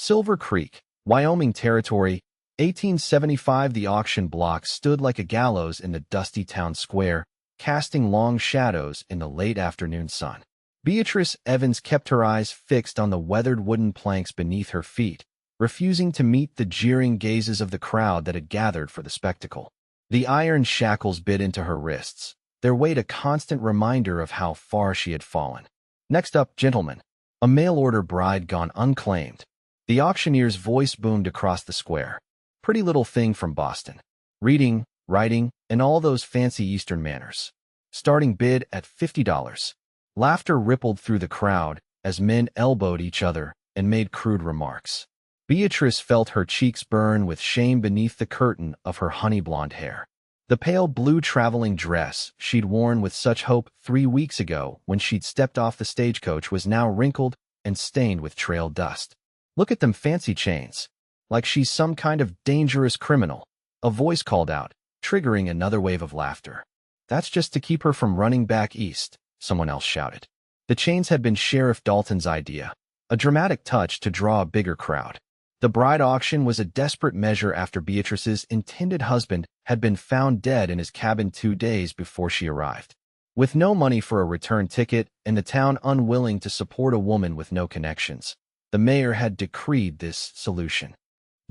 Silver Creek, Wyoming Territory, 1875. The auction block stood like a gallows in the dusty town square, casting long shadows in the late afternoon sun. Beatrice Evans kept her eyes fixed on the weathered wooden planks beneath her feet, refusing to meet the jeering gazes of the crowd that had gathered for the spectacle. The iron shackles bit into her wrists, their weight a constant reminder of how far she had fallen. Next up, gentlemen, a mail-order bride gone unclaimed. The auctioneer's voice boomed across the square. Pretty little thing from Boston. Reading, writing, and all those fancy Eastern manners. Starting bid at $50. Laughter rippled through the crowd as men elbowed each other and made crude remarks. Beatrice felt her cheeks burn with shame beneath the curtain of her honey-blonde hair. The pale blue traveling dress she'd worn with such hope 3 weeks ago when she'd stepped off the stagecoach was now wrinkled and stained with trail dust. Look at them fancy chains. Like she's some kind of dangerous criminal. A voice called out, triggering another wave of laughter. That's just to keep her from running back east, someone else shouted. The chains had been Sheriff Dalton's idea, a dramatic touch to draw a bigger crowd. The bride auction was a desperate measure after Beatrice's intended husband had been found dead in his cabin 2 days before she arrived. With no money for a return ticket and the town unwilling to support a woman with no connections, the mayor had decreed this solution.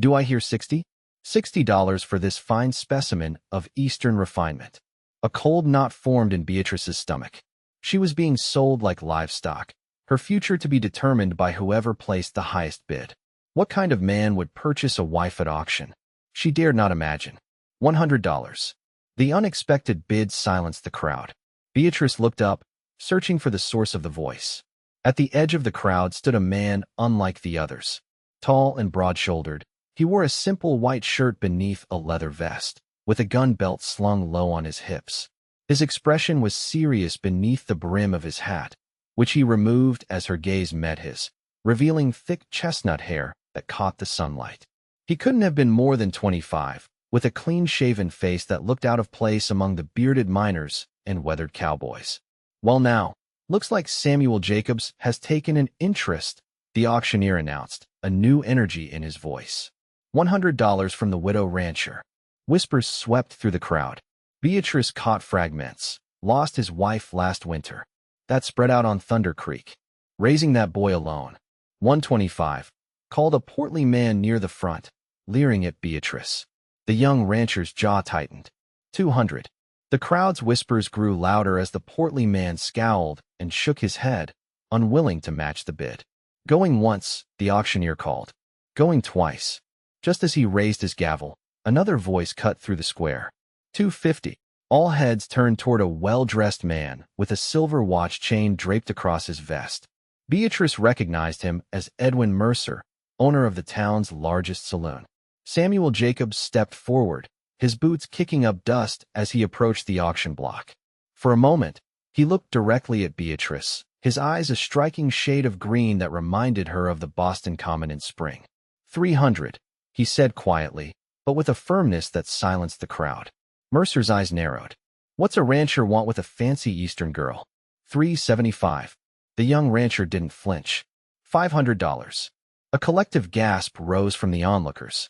Do I hear 60? $60 for this fine specimen of Eastern refinement. A cold knot formed in Beatrice's stomach. She was being sold like livestock, her future to be determined by whoever placed the highest bid. What kind of man would purchase a wife at auction? She dared not imagine. $100. The unexpected bid silenced the crowd. Beatrice looked up, searching for the source of the voice. At the edge of the crowd stood a man unlike the others. Tall and broad-shouldered, he wore a simple white shirt beneath a leather vest, with a gun belt slung low on his hips. His expression was serious beneath the brim of his hat, which he removed as her gaze met his, revealing thick chestnut hair that caught the sunlight. He couldn't have been more than 25, with a clean-shaven face that looked out of place among the bearded miners and weathered cowboys. Well now, looks like Samuel Jacobs has taken an interest, the auctioneer announced, a new energy in his voice. $100 from the widow rancher. Whispers swept through the crowd. Beatrice caught fragments. Lost his wife last winter. That spread out on Thunder Creek. Raising that boy alone. $125. Called a portly man near the front, leering at Beatrice. The young rancher's jaw tightened. $200. The crowd's whispers grew louder as the portly man scowled and shook his head, unwilling to match the bid. Going once, the auctioneer called. Going twice. Just as he raised his gavel, another voice cut through the square. $250. All heads turned toward a well-dressed man with a silver watch chain draped across his vest. Beatrice recognized him as Edwin Mercer, owner of the town's largest saloon. Samuel Jacobs stepped forward, his boots kicking up dust as he approached the auction block. For a moment, he looked directly at Beatrice, his eyes a striking shade of green that reminded her of the Boston Common in spring. $300. He said quietly, but with a firmness that silenced the crowd. Mercer's eyes narrowed. What's a rancher want with a fancy Eastern girl? $375. The young rancher didn't flinch. $500. A collective gasp rose from the onlookers.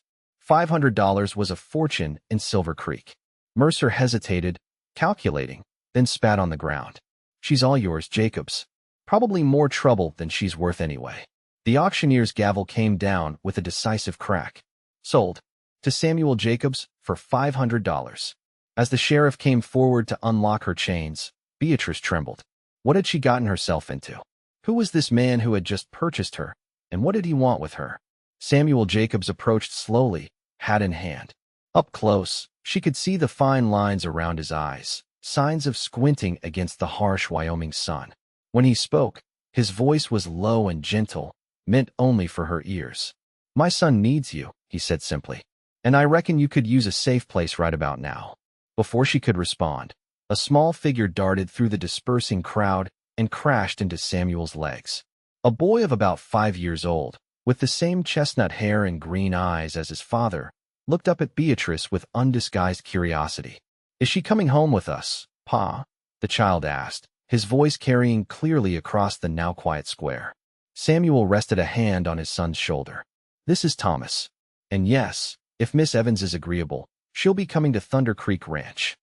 $500 was a fortune in Silver Creek. Mercer hesitated, calculating, then spat on the ground. She's all yours, Jacobs. Probably more trouble than she's worth anyway. The auctioneer's gavel came down with a decisive crack. Sold. To Samuel Jacobs for $500. As the sheriff came forward to unlock her chains, Beatrice trembled. What had she gotten herself into? Who was this man who had just purchased her, and what did he want with her? Samuel Jacobs approached slowly, hat in hand. Up close, she could see the fine lines around his eyes, signs of squinting against the harsh Wyoming sun. When he spoke, his voice was low and gentle, meant only for her ears. My son needs you, he said simply. And I reckon you could use a safe place right about now. Before she could respond, a small figure darted through the dispersing crowd and crashed into Samuel's legs. A boy of about 5 years old, with the same chestnut hair and green eyes as his father, looked up at Beatrice with undisguised curiosity. Is she coming home with us, Pa? The child asked, his voice carrying clearly across the now quiet square. Samuel rested a hand on his son's shoulder. This is Thomas. And yes, if Miss Evans is agreeable, she'll be coming to Thunder Creek Ranch."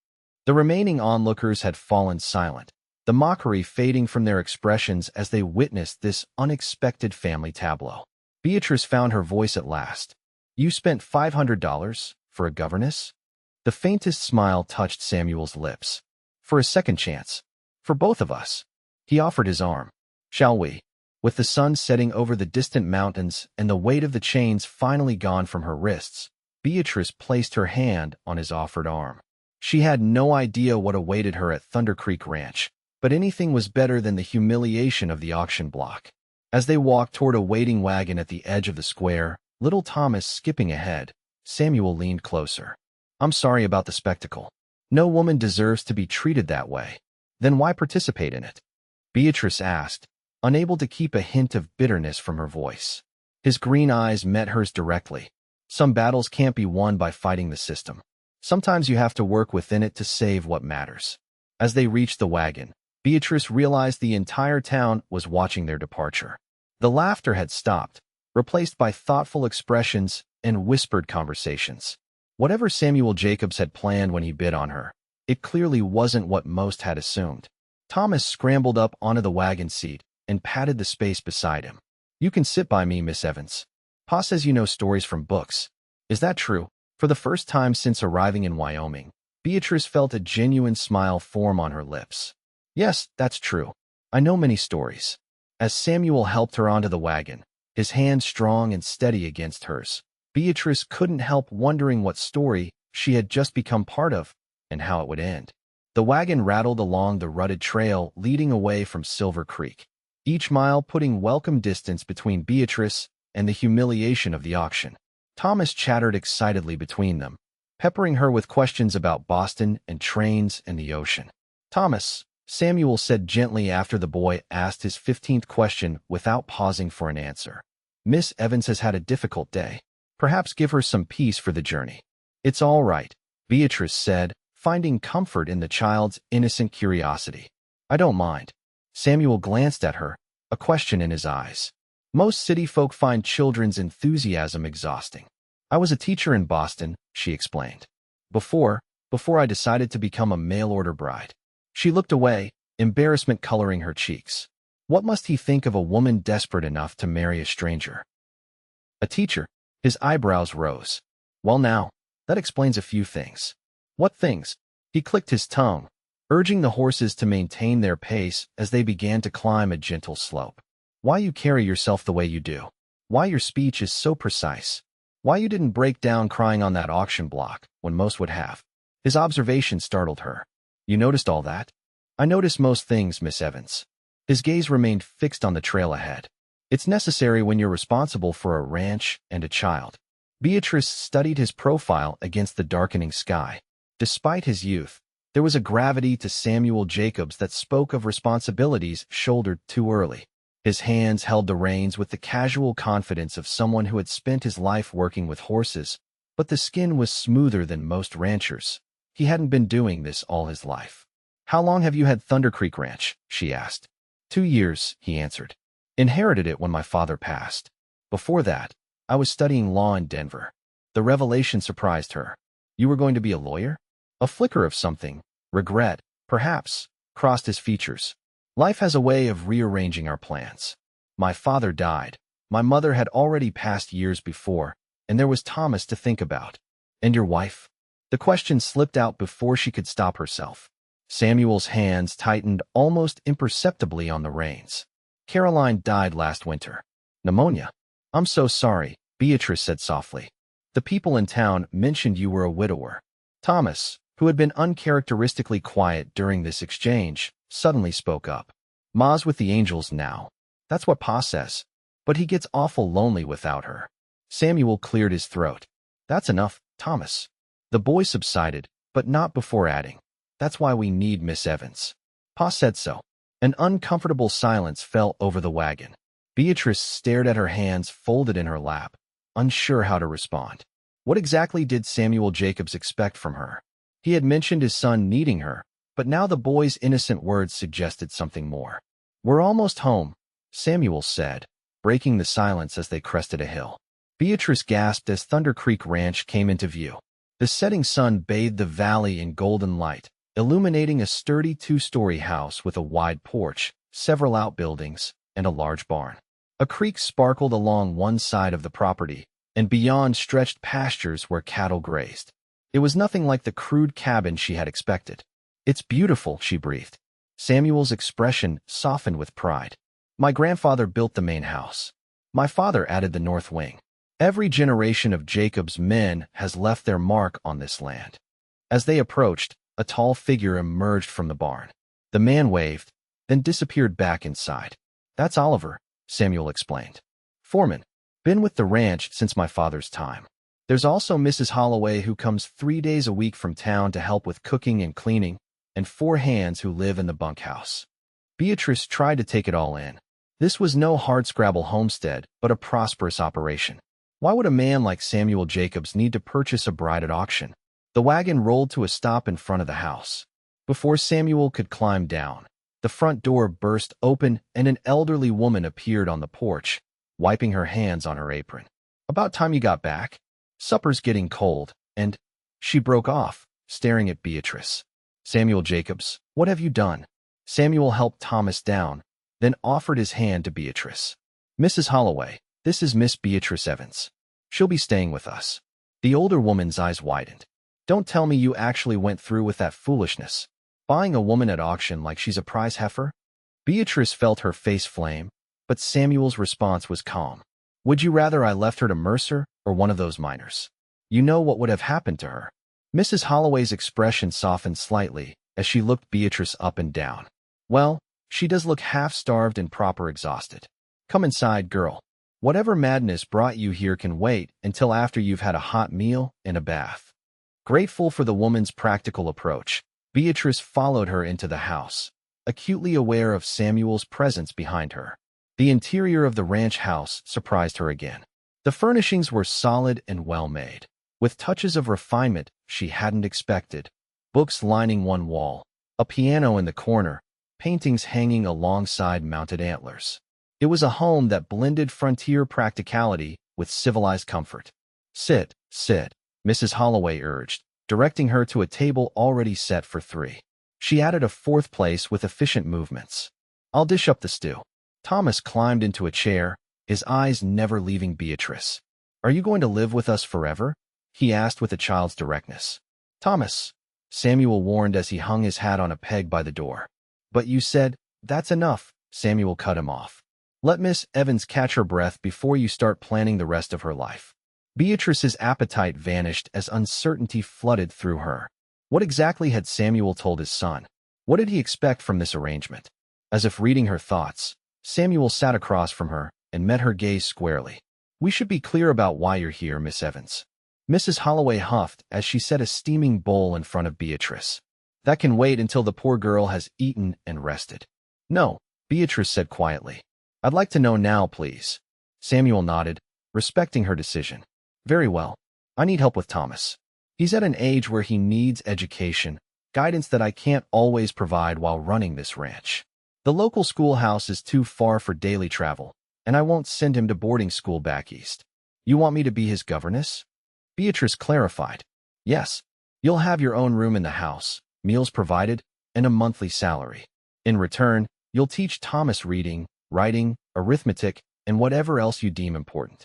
The remaining onlookers had fallen silent, the mockery fading from their expressions as they witnessed this unexpected family tableau. Beatrice found her voice at last. "You spent $500 for a governess?" The faintest smile touched Samuel's lips. "For a second chance. For both of us." He offered his arm. "Shall we?" With the sun setting over the distant mountains and the weight of the chains finally gone from her wrists, Beatrice placed her hand on his offered arm. She had no idea what awaited her at Thunder Creek Ranch, but anything was better than the humiliation of the auction block. As they walked toward a waiting wagon at the edge of the square, little Thomas skipping ahead, Samuel leaned closer. "I'm sorry about the spectacle. No woman deserves to be treated that way." "Then why participate in it?" Beatrice asked, unable to keep a hint of bitterness from her voice. His green eyes met hers directly. "Some battles can't be won by fighting the system. Sometimes you have to work within it to save what matters." As they reached the wagon, Beatrice realized the entire town was watching their departure. The laughter had stopped, replaced by thoughtful expressions and whispered conversations. Whatever Samuel Jacobs had planned when he bid on her, it clearly wasn't what most had assumed. Thomas scrambled up onto the wagon seat and patted the space beside him. "You can sit by me, Miss Evans. Pa says you know stories from books. Is that true?" For the first time since arriving in Wyoming, Beatrice felt a genuine smile form on her lips. "Yes, that's true. I know many stories." As Samuel helped her onto the wagon, his hand strong and steady against hers, Beatrice couldn't help wondering what story she had just become part of and how it would end. The wagon rattled along the rutted trail leading away from Silver Creek, each mile putting welcome distance between Beatrice and the humiliation of the auction. Thomas chattered excitedly between them, peppering her with questions about Boston and trains and the ocean. "Thomas," Samuel said gently after the boy asked his 15th question without pausing for an answer, "Miss Evans has had a difficult day. Perhaps give her some peace for the journey." "It's all right," Beatrice said, finding comfort in the child's innocent curiosity. "I don't mind." Samuel glanced at her, a question in his eyes. "Most city folk find children's enthusiasm exhausting. I was a teacher in Boston," she explained. Before I decided to become a mail-order bride." She looked away, embarrassment coloring her cheeks. What must he think of a woman desperate enough to marry a stranger? "A teacher?" His eyebrows rose. "Well now, that explains a few things." "What things?" He clicked his tongue, urging the horses to maintain their pace as they began to climb a gentle slope. "Why you carry yourself the way you do. Why your speech is so precise. Why you didn't break down crying on that auction block when most would have." His observation startled her. "You noticed all that?" "I notice most things, Miss Evans." His gaze remained fixed on the trail ahead. "It's necessary when you're responsible for a ranch and a child." Beatrice studied his profile against the darkening sky. Despite his youth, there was a gravity to Samuel Jacobs that spoke of responsibilities shouldered too early. His hands held the reins with the casual confidence of someone who had spent his life working with horses, but the skin was smoother than most ranchers. He hadn't been doing this all his life. "How long have you had Thunder Creek Ranch?" she asked. 2 years, he answered. "Inherited it when my father passed. Before that, I was studying law in Denver." The revelation surprised her. "You were going to be a lawyer?" A flicker of something, regret, perhaps, crossed his features. "Life has a way of rearranging our plans. My father died. My mother had already passed years before, and there was Thomas to think about." "And your wife?" The question slipped out before she could stop herself. Samuel's hands tightened almost imperceptibly on the reins. "Caroline died last winter. Pneumonia." "I'm so sorry," Beatrice said softly. "The people in town mentioned you were a widower." Thomas, who had been uncharacteristically quiet during this exchange, suddenly spoke up. "Ma's with the angels now. That's what Pa says. But he gets awful lonely without her." Samuel cleared his throat. "That's enough, Thomas." The boy subsided, but not before adding, "That's why we need Miss Evans. Pa said so." An uncomfortable silence fell over the wagon. Beatrice stared at her hands folded in her lap, unsure how to respond. What exactly did Samuel Jacobs expect from her? He had mentioned his son needing her, but now the boy's innocent words suggested something more. "We're almost home," Samuel said, breaking the silence as they crested a hill. Beatrice gasped as Thunder Creek Ranch came into view. The setting sun bathed the valley in golden light, illuminating a sturdy two-story house with a wide porch, several outbuildings, and a large barn. A creek sparkled along one side of the property, and beyond stretched pastures where cattle grazed. It was nothing like the crude cabin she had expected. "It's beautiful," she breathed. Samuel's expression softened with pride. "My grandfather built the main house. My father added the north wing. Every generation of Jacob's men has left their mark on this land." As they approached, a tall figure emerged from the barn. The man waved, then disappeared back inside. "That's Oliver," Samuel explained. "Foreman. Been with the ranch since my father's time. There's also Mrs. Holloway, who comes 3 days a week from town to help with cooking and cleaning, and 4 hands who live in the bunkhouse." Beatrice tried to take it all in. This was no hardscrabble homestead, but a prosperous operation. Why would a man like Samuel Jacobs need to purchase a bride at auction? The wagon rolled to a stop in front of the house. Before Samuel could climb down, the front door burst open and an elderly woman appeared on the porch, wiping her hands on her apron. "About time you got back. Supper's getting cold, and—" She broke off, staring at Beatrice. "Samuel Jacobs, what have you done?" Samuel helped Thomas down, then offered his hand to Beatrice. "Mrs. Holloway, this is Miss Beatrice Evans. She'll be staying with us." The older woman's eyes widened. "Don't tell me you actually went through with that foolishness. Buying a woman at auction like she's a prize heifer?" Beatrice felt her face flame, but Samuel's response was calm. "Would you rather I left her to Mercer or one of those miners? You know what would have happened to her." Mrs. Holloway's expression softened slightly as she looked Beatrice up and down. "Well, she does look half-starved and proper exhausted. Come inside, girl. Whatever madness brought you here can wait until after you've had a hot meal and a bath." Grateful for the woman's practical approach, Beatrice followed her into the house, acutely aware of Samuel's presence behind her. The interior of the ranch house surprised her again. The furnishings were solid and well-made, with touches of refinement she hadn't expected. Books lining one wall, a piano in the corner, paintings hanging alongside mounted antlers. It was a home that blended frontier practicality with civilized comfort. Sit," Mrs. Holloway urged, directing her to a table already set for 3. She added a 4th place with efficient movements. "I'll dish up the stew." Thomas climbed into a chair, his eyes never leaving Beatrice. "Are you going to live with us forever?" he asked with a child's directness. "Thomas," Samuel warned as he hung his hat on a peg by the door. "But you said—" "That's enough," Samuel cut him off. "Let Miss Evans catch her breath before you start planning the rest of her life." Beatrice's appetite vanished as uncertainty flooded through her. What exactly had Samuel told his son? What did he expect from this arrangement? As if reading her thoughts, Samuel sat across from her and met her gaze squarely. "We should be clear about why you're here, Miss Evans." Mrs. Holloway huffed as she set a steaming bowl in front of Beatrice. "That can wait until the poor girl has eaten and rested." "No," Beatrice said quietly. "I'd like to know now, please." Samuel nodded, respecting her decision. "Very well. I need help with Thomas. He's at an age where he needs education, guidance that I can't always provide while running this ranch. The local schoolhouse is too far for daily travel, and I won't send him to boarding school back east." "You want me to be his governess?" Beatrice clarified. "Yes. You'll have your own room in the house, meals provided, and a monthly salary. In return, you'll teach Thomas reading, writing, arithmetic, and whatever else you deem important."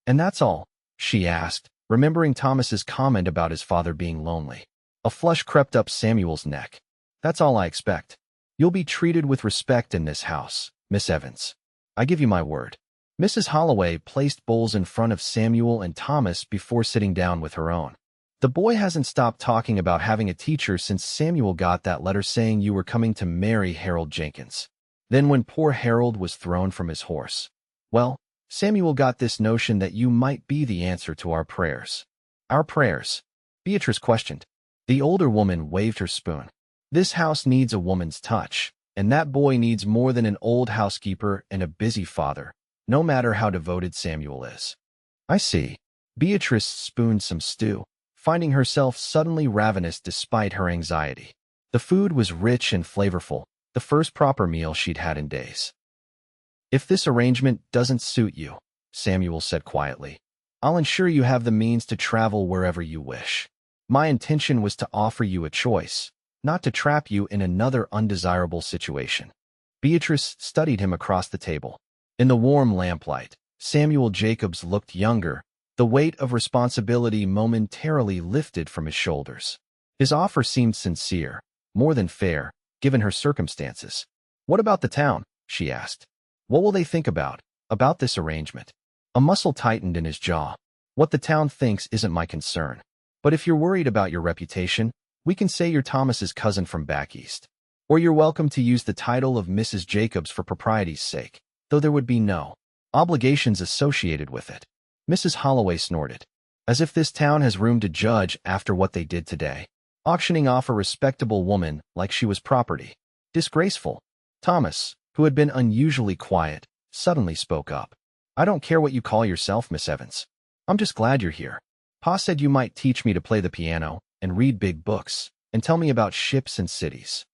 "And that's all?" she asked, remembering Thomas's comment about his father being lonely. A flush crept up Samuel's neck. "That's all I expect. You'll be treated with respect in this house, Miss Evans. I give you my word." Mrs. Holloway placed bowls in front of Samuel and Thomas before sitting down with her own. "The boy hasn't stopped talking about having a teacher since Samuel got that letter saying you were coming to marry Harold Jenkins. Then when poor Harold was thrown from his horse, well, Samuel got this notion that you might be the answer to our prayers." "Our prayers?" Beatrice questioned. The older woman waved her spoon. "This house needs a woman's touch, and that boy needs more than an old housekeeper and a busy father, no matter how devoted Samuel is." "I see." Beatrice spooned some stew, finding herself suddenly ravenous despite her anxiety. The food was rich and flavorful, the first proper meal she'd had in days. "If this arrangement doesn't suit you," Samuel said quietly, I'll ensure you have the means to travel wherever you wish. My intention was to offer you a choice, not to trap you in another undesirable situation." Beatrice studied him across the table. In the warm lamplight, Samuel Jacobs looked younger, the weight of responsibility momentarily lifted from his shoulders. His offer seemed sincere, more than fair, given her circumstances. "What about the town?" she asked. "What will they think about this arrangement?" A muscle tightened in his jaw. "What the town thinks isn't my concern. But if you're worried about your reputation, we can say you're Thomas's cousin from back east. Or you're welcome to use the title of Mrs. Jacobs for propriety's sake, though there would be no obligations associated with it." Mrs. Holloway snorted. "As if this town has room to judge after what they did today. Auctioning off a respectable woman like she was property. Disgraceful." Thomas, who had been unusually quiet, suddenly spoke up. "I don't care what you call yourself, Miss Evans. I'm just glad you're here. Pa said you might teach me to play the piano and read big books and tell me about ships and cities."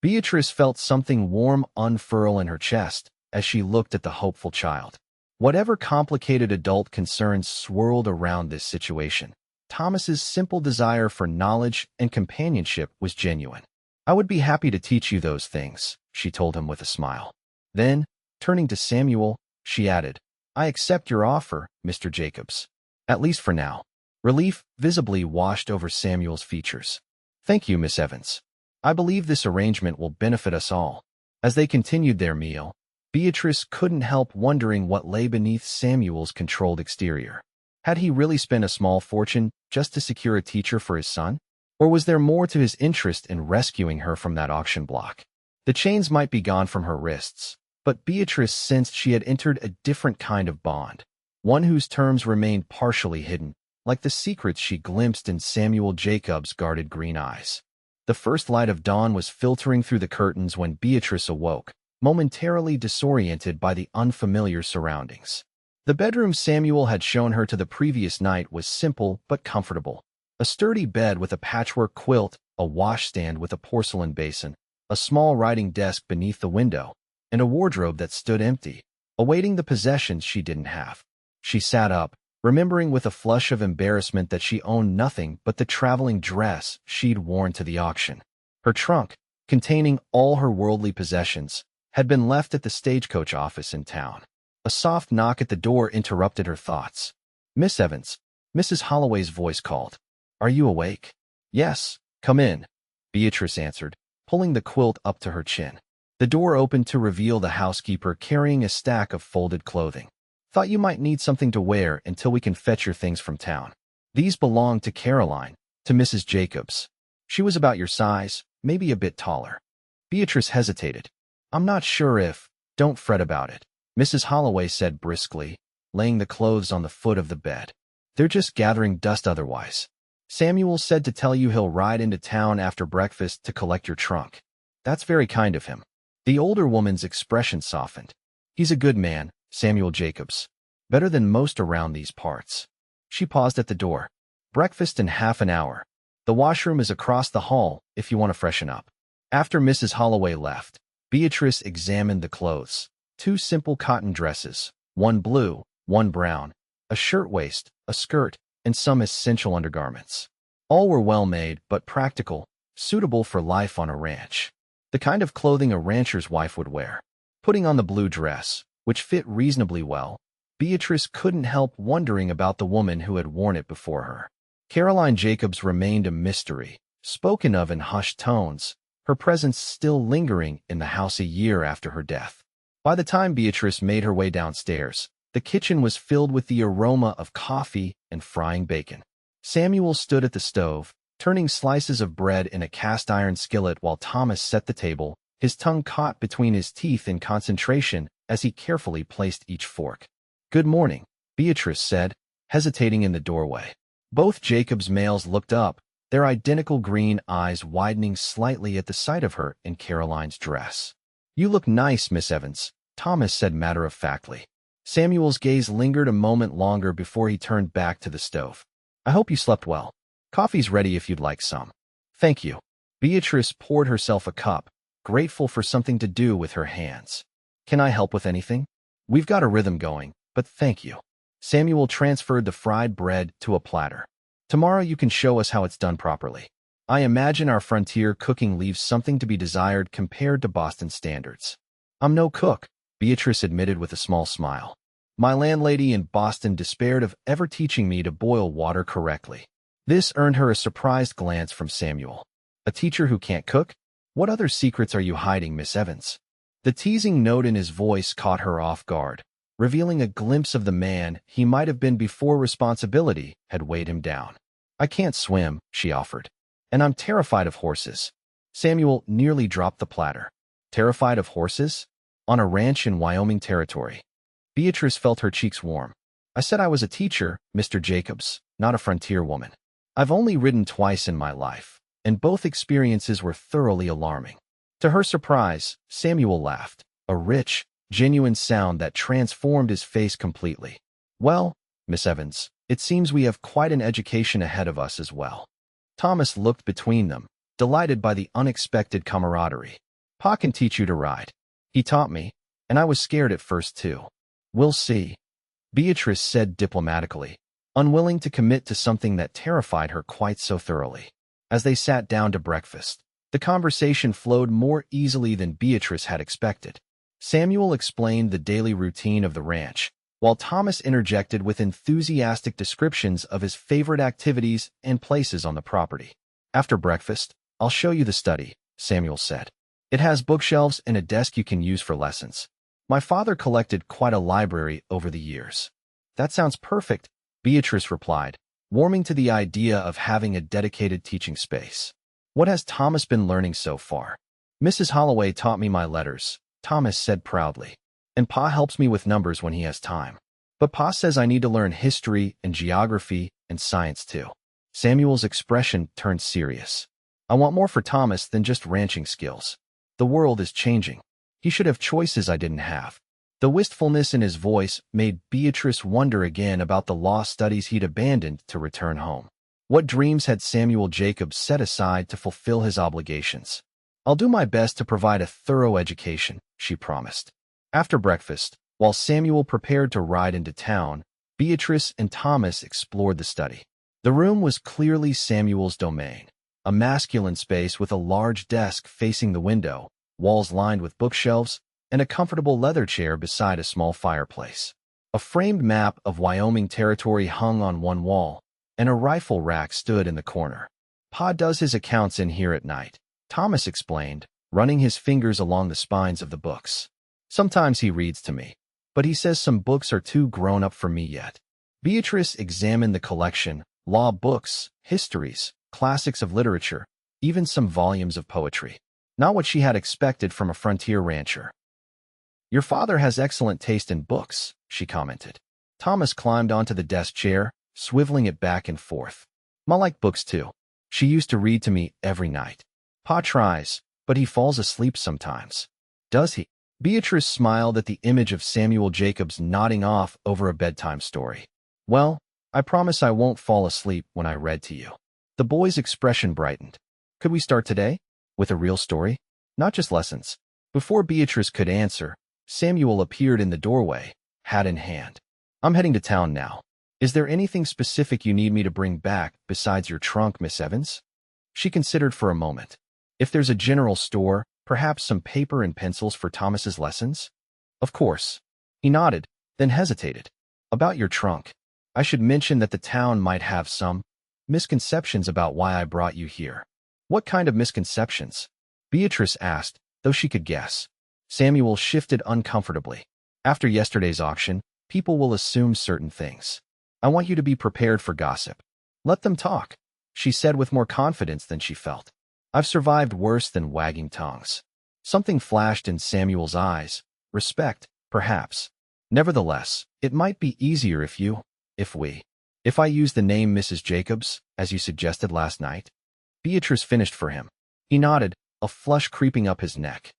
Beatrice felt something warm unfurl in her chest as she looked at the hopeful child. Whatever complicated adult concerns swirled around this situation, Thomas's simple desire for knowledge and companionship was genuine. "I would be happy to teach you those things," she told him with a smile. Then, turning to Samuel, she added, "I accept your offer, Mr. Jacobs. At least for now." Relief visibly washed over Samuel's features. "Thank you, Miss Evans. I believe this arrangement will benefit us all." As they continued their meal, Beatrice couldn't help wondering what lay beneath Samuel's controlled exterior. Had he really spent a small fortune just to secure a teacher for his son? Or was there more to his interest in rescuing her from that auction block? The chains might be gone from her wrists, but Beatrice sensed she had entered a different kind of bond, one whose terms remained partially hidden, like the secrets she glimpsed in Samuel Jacobs' guarded green eyes. The first light of dawn was filtering through the curtains when Beatrice awoke, momentarily disoriented by the unfamiliar surroundings. The bedroom Samuel had shown her to the previous night was simple but comfortable. A sturdy bed with a patchwork quilt, a washstand with a porcelain basin, a small writing desk beneath the window, and a wardrobe that stood empty, awaiting the possessions she didn't have. She sat up, remembering with a flush of embarrassment that she owned nothing but the traveling dress she'd worn to the auction. Her trunk, containing all her worldly possessions, had been left at the stagecoach office in town. A soft knock at the door interrupted her thoughts. "Miss Evans," Mrs. Holloway's voice called. "Are you awake?" "Yes, come in," Beatrice answered, pulling the quilt up to her chin. The door opened to reveal the housekeeper carrying a stack of folded clothing. "Thought you might need something to wear until we can fetch your things from town. These belong to Caroline, to Mrs. Jacobs. She was about your size, maybe a bit taller." Beatrice hesitated. "I'm not sure if—" "Don't fret about it," Mrs. Holloway said briskly, laying the clothes on the foot of the bed. "They're just gathering dust otherwise. Samuel said to tell you he'll ride into town after breakfast to collect your trunk." "That's very kind of him." The older woman's expression softened. "He's a good man, Samuel Jacobs. Better than most around these parts." She paused at the door. "Breakfast in half an hour. The washroom is across the hall if you want to freshen up." After Mrs. Holloway left, Beatrice examined the clothes. 2 simple cotton dresses, one blue, one brown, a shirtwaist, a skirt, and some essential undergarments. All were well made but practical, suitable for life on a ranch. The kind of clothing a rancher's wife would wear. Putting on the blue dress, which fit reasonably well, Beatrice couldn't help wondering about the woman who had worn it before her. Caroline Jacobs remained a mystery, spoken of in hushed tones, her presence still lingering in the house a year after her death. By the time Beatrice made her way downstairs, the kitchen was filled with the aroma of coffee and frying bacon. Samuel stood at the stove, turning slices of bread in a cast-iron skillet while Thomas set the table, his tongue caught between his teeth in concentration as he carefully placed each fork. "Good morning," Beatrice said, hesitating in the doorway. Both Jacobs males looked up, their identical green eyes widening slightly at the sight of her in Caroline's dress. "You look nice, Miss Evans," Thomas said matter-of-factly. Samuel's gaze lingered a moment longer before he turned back to the stove. "I hope you slept well. Coffee's ready if you'd like some." "Thank you." Beatrice poured herself a cup, grateful for something to do with her hands. "Can I help with anything? We've got a rhythm going, but thank you." Samuel transferred the fried bread to a platter. Tomorrow you can show us how it's done properly. I imagine our frontier cooking leaves something to be desired compared to Boston standards. I'm no cook, Beatrice admitted with a small smile. My landlady in Boston despaired of ever teaching me to boil water correctly. This earned her a surprised glance from Samuel. A teacher who can't cook? What other secrets are you hiding, Miss Evans? The teasing note in his voice caught her off guard, revealing a glimpse of the man he might have been before responsibility had weighed him down. I can't swim, she offered. And I'm terrified of horses. Samuel nearly dropped the platter. Terrified of horses? On a ranch in Wyoming Territory. Beatrice felt her cheeks warm. I said I was a teacher, Mr. Jacobs, not a frontier woman. I've only ridden twice in my life, and both experiences were thoroughly alarming. To her surprise, Samuel laughed, a rich, genuine sound that transformed his face completely. Well, Miss Evans, it seems we have quite an education ahead of us as well. Thomas looked between them, delighted by the unexpected camaraderie. Pa can teach you to ride. He taught me, and I was scared at first too. We'll see, Beatrice said diplomatically, unwilling to commit to something that terrified her quite so thoroughly. As they sat down to breakfast, the conversation flowed more easily than Beatrice had expected. Samuel explained the daily routine of the ranch, while Thomas interjected with enthusiastic descriptions of his favorite activities and places on the property. After breakfast, I'll show you the study, Samuel said. It has bookshelves and a desk you can use for lessons. My father collected quite a library over the years. That sounds perfect, Beatrice replied, warming to the idea of having a dedicated teaching space. What has Thomas been learning so far? Mrs. Holloway taught me my letters, Thomas said proudly. And Pa helps me with numbers when he has time. But Pa says I need to learn history and geography and science too. Samuel's expression turned serious. I want more for Thomas than just ranching skills. The world is changing. He should have choices I didn't have. The wistfulness in his voice made Beatrice wonder again about the law studies he'd abandoned to return home. What dreams had Samuel Jacobs set aside to fulfill his obligations? I'll do my best to provide a thorough education, she promised. After breakfast, while Samuel prepared to ride into town, Beatrice and Thomas explored the study. The room was clearly Samuel's domain, a masculine space with a large desk facing the window, walls lined with bookshelves, and a comfortable leather chair beside a small fireplace. A framed map of Wyoming Territory hung on one wall, and a rifle rack stood in the corner. Pa does his accounts in here at night, Thomas explained, running his fingers along the spines of the books. Sometimes he reads to me, but he says some books are too grown up for me yet. Beatrice examined the collection, law books, histories, classics of literature, even some volumes of poetry. Not what she had expected from a frontier rancher. Your father has excellent taste in books, she commented. Thomas climbed onto the desk chair, swiveling it back and forth. Ma liked books too. She used to read to me every night. Pa tries, but he falls asleep sometimes. Does he? Beatrice smiled at the image of Samuel Jacobs nodding off over a bedtime story. Well, I promise I won't fall asleep when I read to you. The boy's expression brightened. Could we start today? With a real story? Not just lessons. Before Beatrice could answer, Samuel appeared in the doorway, hat in hand. I'm heading to town now. Is there anything specific you need me to bring back besides your trunk, Miss Evans? She considered for a moment. If there's a general store, perhaps some paper and pencils for Thomas's lessons? Of course. He nodded, then hesitated. About your trunk. I should mention that the town might have some misconceptions about why I brought you here. What kind of misconceptions? Beatrice asked, though she could guess. Samuel shifted uncomfortably. After yesterday's auction, people will assume certain things. I want you to be prepared for gossip. Let them talk, she said with more confidence than she felt. I've survived worse than wagging tongues. Something flashed in Samuel's eyes. Respect, perhaps. Nevertheless, it might be easier if I use the name Mrs. Jacobs, as you suggested last night. Beatrice finished for him. He nodded, a flush creeping up his neck.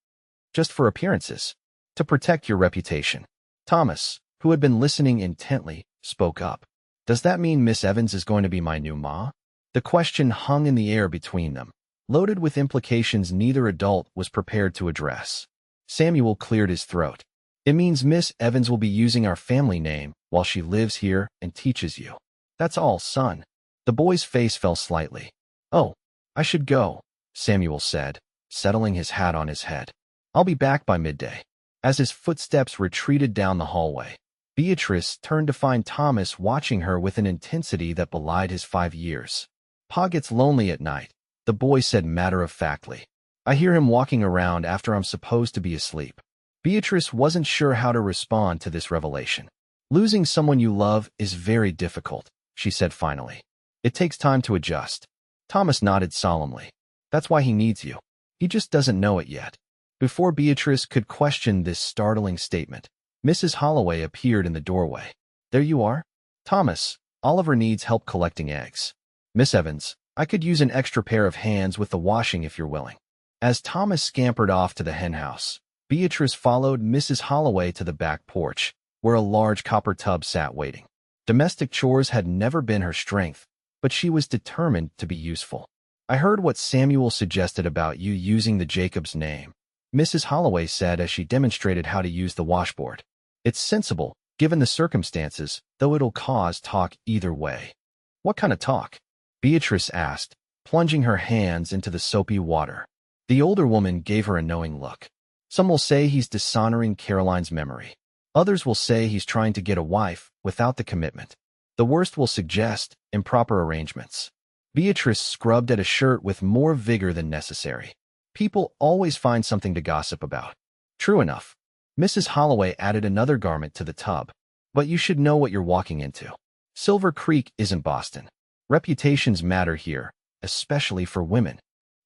Just for appearances. To protect your reputation. Thomas, who had been listening intently, spoke up. Does that mean Miss Evans is going to be my new ma? The question hung in the air between them, loaded with implications neither adult was prepared to address. Samuel cleared his throat. It means Miss Evans will be using our family name while she lives here and teaches you. That's all, son. The boy's face fell slightly. Oh, I should go, Samuel said, settling his hat on his head. I'll be back by midday. As his footsteps retreated down the hallway, Beatrice turned to find Thomas watching her with an intensity that belied his 5 years. Pa gets lonely at night, the boy said matter-of-factly. I hear him walking around after I'm supposed to be asleep. Beatrice wasn't sure how to respond to this revelation. Losing someone you love is very difficult, she said finally. It takes time to adjust. Thomas nodded solemnly. That's why he needs you. He just doesn't know it yet. Before Beatrice could question this startling statement, Mrs. Holloway appeared in the doorway. There you are? Thomas, Oliver needs help collecting eggs. Miss Evans, I could use an extra pair of hands with the washing if you're willing. As Thomas scampered off to the henhouse, Beatrice followed Mrs. Holloway to the back porch, where a large copper tub sat waiting. Domestic chores had never been her strength, but she was determined to be useful. I heard what Samuel suggested about you using the Jacobs name, Mrs. Holloway said as she demonstrated how to use the washboard. It's sensible, given the circumstances, though it'll cause talk either way. What kind of talk? Beatrice asked, plunging her hands into the soapy water. The older woman gave her a knowing look. Some will say he's dishonoring Caroline's memory. Others will say he's trying to get a wife without the commitment. The worst will suggest improper arrangements. Beatrice scrubbed at a shirt with more vigor than necessary. People always find something to gossip about. True enough. Mrs. Holloway added another garment to the tub. But you should know what you're walking into. Silver Creek isn't Boston. Reputations matter here, especially for women.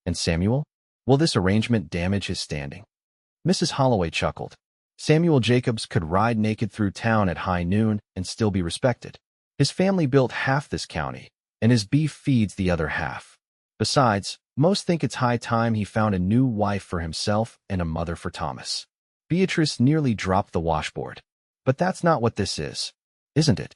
And Samuel? Will this arrangement damage his standing? Mrs. Holloway chuckled. Samuel Jacobs could ride naked through town at high noon and still be respected. His family built half this county, and his beef feeds the other half. Besides, most think it's high time he found a new wife for himself and a mother for Thomas. Beatrice nearly dropped the washboard. But that's not what this is, isn't it?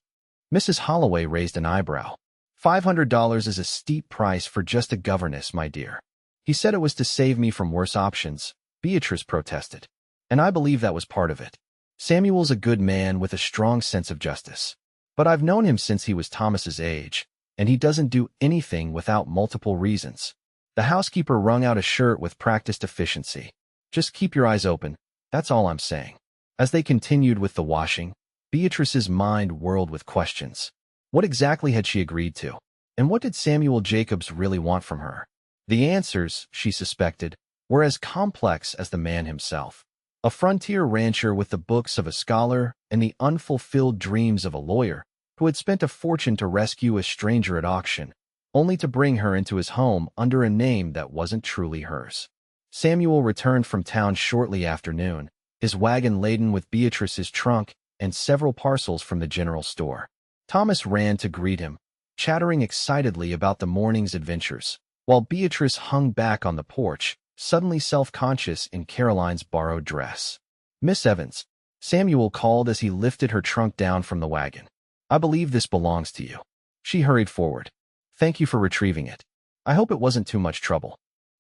Mrs. Holloway raised an eyebrow. $500 is a steep price for just a governess, my dear. He said it was to save me from worse options, Beatrice protested. And I believe that was part of it. Samuel's a good man with a strong sense of justice. But I've known him since he was Thomas's age, and he doesn't do anything without multiple reasons. The housekeeper wrung out a shirt with practiced efficiency. Just keep your eyes open, that's all I'm saying. As they continued with the washing, Beatrice's mind whirled with questions. What exactly had she agreed to? And what did Samuel Jacobs really want from her? The answers, she suspected, were as complex as the man himself. A frontier rancher with the books of a scholar and the unfulfilled dreams of a lawyer, who had spent a fortune to rescue a stranger at auction, only to bring her into his home under a name that wasn't truly hers. Samuel returned from town shortly after noon, his wagon laden with Beatrice's trunk and several parcels from the general store. Thomas ran to greet him, chattering excitedly about the morning's adventures, while Beatrice hung back on the porch, suddenly self-conscious in Caroline's borrowed dress. Miss Evans, Samuel called as he lifted her trunk down from the wagon. I believe this belongs to you. She hurried forward. Thank you for retrieving it. I hope it wasn't too much trouble.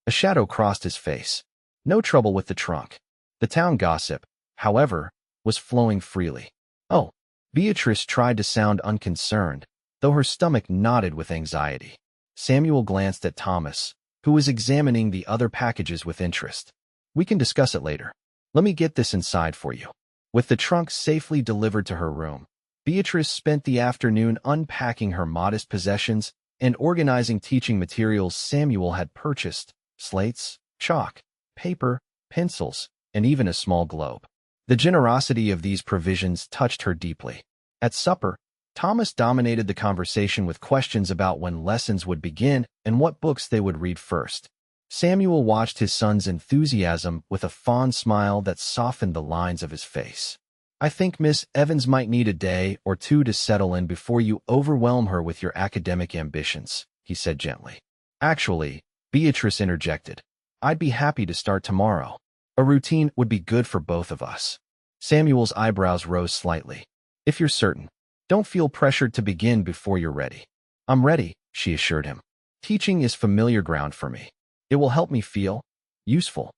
A shadow crossed his face. No trouble with the trunk. The town gossip, however, was flowing freely. Oh, Beatrice tried to sound unconcerned, though her stomach knotted with anxiety. Samuel glanced at Thomas, who was examining the other packages with interest. We can discuss it later. Let me get this inside for you. With the trunk safely delivered to her room, Beatrice spent the afternoon unpacking her modest possessions and organizing teaching materials Samuel had purchased: slates, chalk, paper, pencils, and even a small globe. The generosity of these provisions touched her deeply. At supper, Thomas dominated the conversation with questions about when lessons would begin and what books they would read first. Samuel watched his son's enthusiasm with a fond smile that softened the lines of his face. I think Miss Evans might need a day or two to settle in before you overwhelm her with your academic ambitions, he said gently. Actually, Beatrice interjected, I'd be happy to start tomorrow. A routine would be good for both of us. Samuel's eyebrows rose slightly. If you're certain, don't feel pressured to begin before you're ready. I'm ready, she assured him. Teaching is familiar ground for me. It will help me feel useful.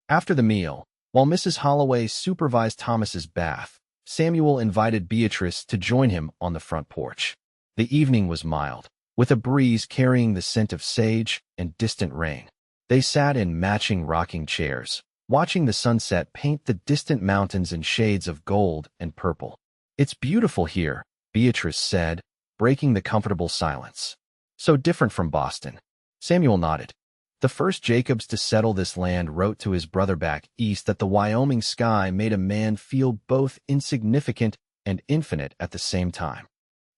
After the meal, While Mrs. Holloway supervised Thomas's bath, Samuel invited Beatrice to join him on the front porch. The evening was mild, with a breeze carrying the scent of sage and distant rain. They sat in matching rocking chairs, watching the sunset paint the distant mountains in shades of gold and purple. "It's beautiful here," Beatrice said, breaking the comfortable silence. "So different from Boston." Samuel nodded. The first Jacobs to settle this land wrote to his brother back east that the Wyoming sky made a man feel both insignificant and infinite at the same time.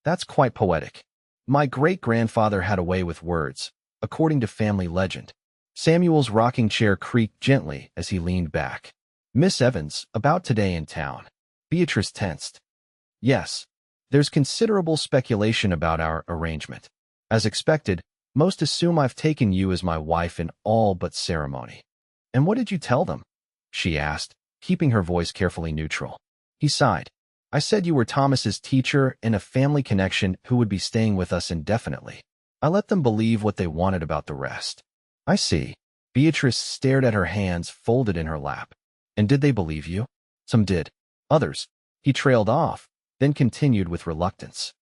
That's quite poetic. My great-grandfather had a way with words, according to family legend. Samuel's rocking chair creaked gently as he leaned back. "Miss Evans, about today in town." Beatrice tensed. "Yes. There's considerable speculation about our arrangement. As expected, most assume I've taken you as my wife in all but ceremony." "And what did you tell them?" she asked, keeping her voice carefully neutral. He sighed. "I said you were Thomas's teacher and a family connection who would be staying with us indefinitely. I let them believe what they wanted about the rest." "I see." Beatrice stared at her hands folded in her lap. "And did they believe you?" "Some did. Others." He trailed off, then continued with reluctance.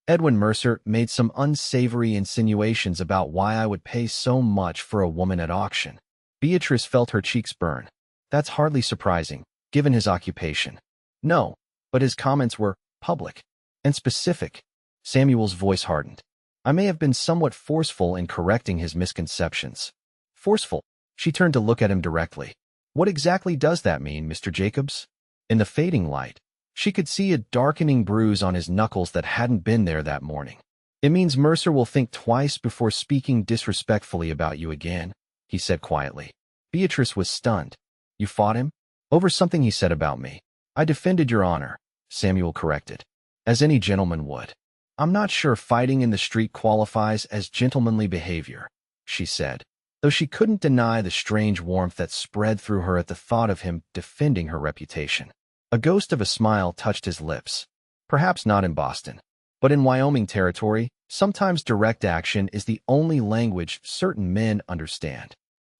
"Edwin Mercer made some unsavory insinuations about why I would pay so much for a woman at auction." Beatrice felt her cheeks burn. That's hardly surprising, given his occupation. "No, but his comments were public and specific." Samuel's voice hardened. "I may have been somewhat forceful in correcting his misconceptions." "Forceful?" She turned to look at him directly. "What exactly does that mean, Mr. Jacobs?" In the fading light, she could see a darkening bruise on his knuckles that hadn't been there that morning. "It means Mercer will think twice before speaking disrespectfully about you again," he said quietly. Beatrice was stunned. "You fought him?" "Over something he said about me." "I defended your honor," Samuel corrected, "as any gentleman would." "I'm not sure fighting in the street qualifies as gentlemanly behavior," she said, though she couldn't deny the strange warmth that spread through her at the thought of him defending her reputation. A ghost of a smile touched his lips. "Perhaps not in Boston, but in Wyoming Territory, sometimes direct action is the only language certain men understand."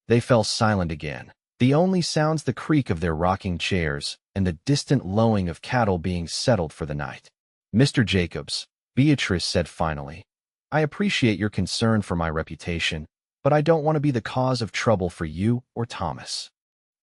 They fell silent again, the only sounds the creak of their rocking chairs and the distant lowing of cattle being settled for the night. "Mr. Jacobs," Beatrice said finally, "I appreciate your concern for my reputation, but I don't want to be the cause of trouble for you or Thomas."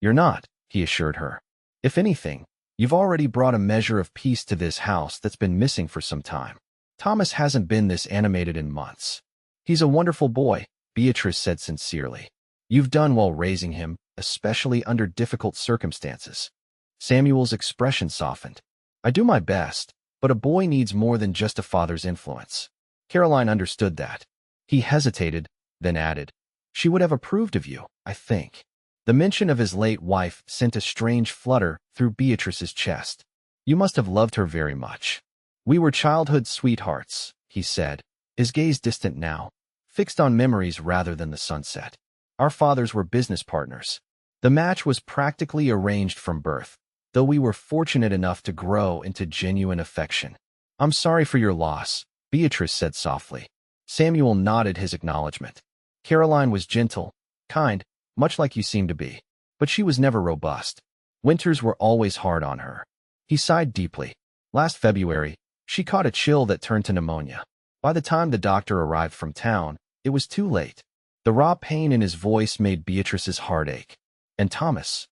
"You're not," he assured her. "If anything, you've already brought a measure of peace to this house that's been missing for some time. Thomas hasn't been this animated in months." "He's a wonderful boy," Beatrice said sincerely. "You've done well raising him, especially under difficult circumstances." Samuel's expression softened. "I do my best, but a boy needs more than just a father's influence." Caroline understood that. He hesitated, then added, "She would have approved of you, I think." The mention of his late wife sent a strange flutter through Beatrice's chest. "You must have loved her very much." "We were childhood sweethearts," he said, his gaze distant now, fixed on memories rather than the sunset. "Our fathers were business partners. The match was practically arranged from birth, though we were fortunate enough to grow into genuine affection." "I'm sorry for your loss," Beatrice said softly. Samuel nodded his acknowledgement. "Caroline was gentle, kind, much like you seem to be, but she was never robust. Winters were always hard on her." He sighed deeply. "Last February, she caught a chill that turned to pneumonia. By the time the doctor arrived from town, it was too late." The raw pain in his voice made Beatrice's heart ache. "And Thomas?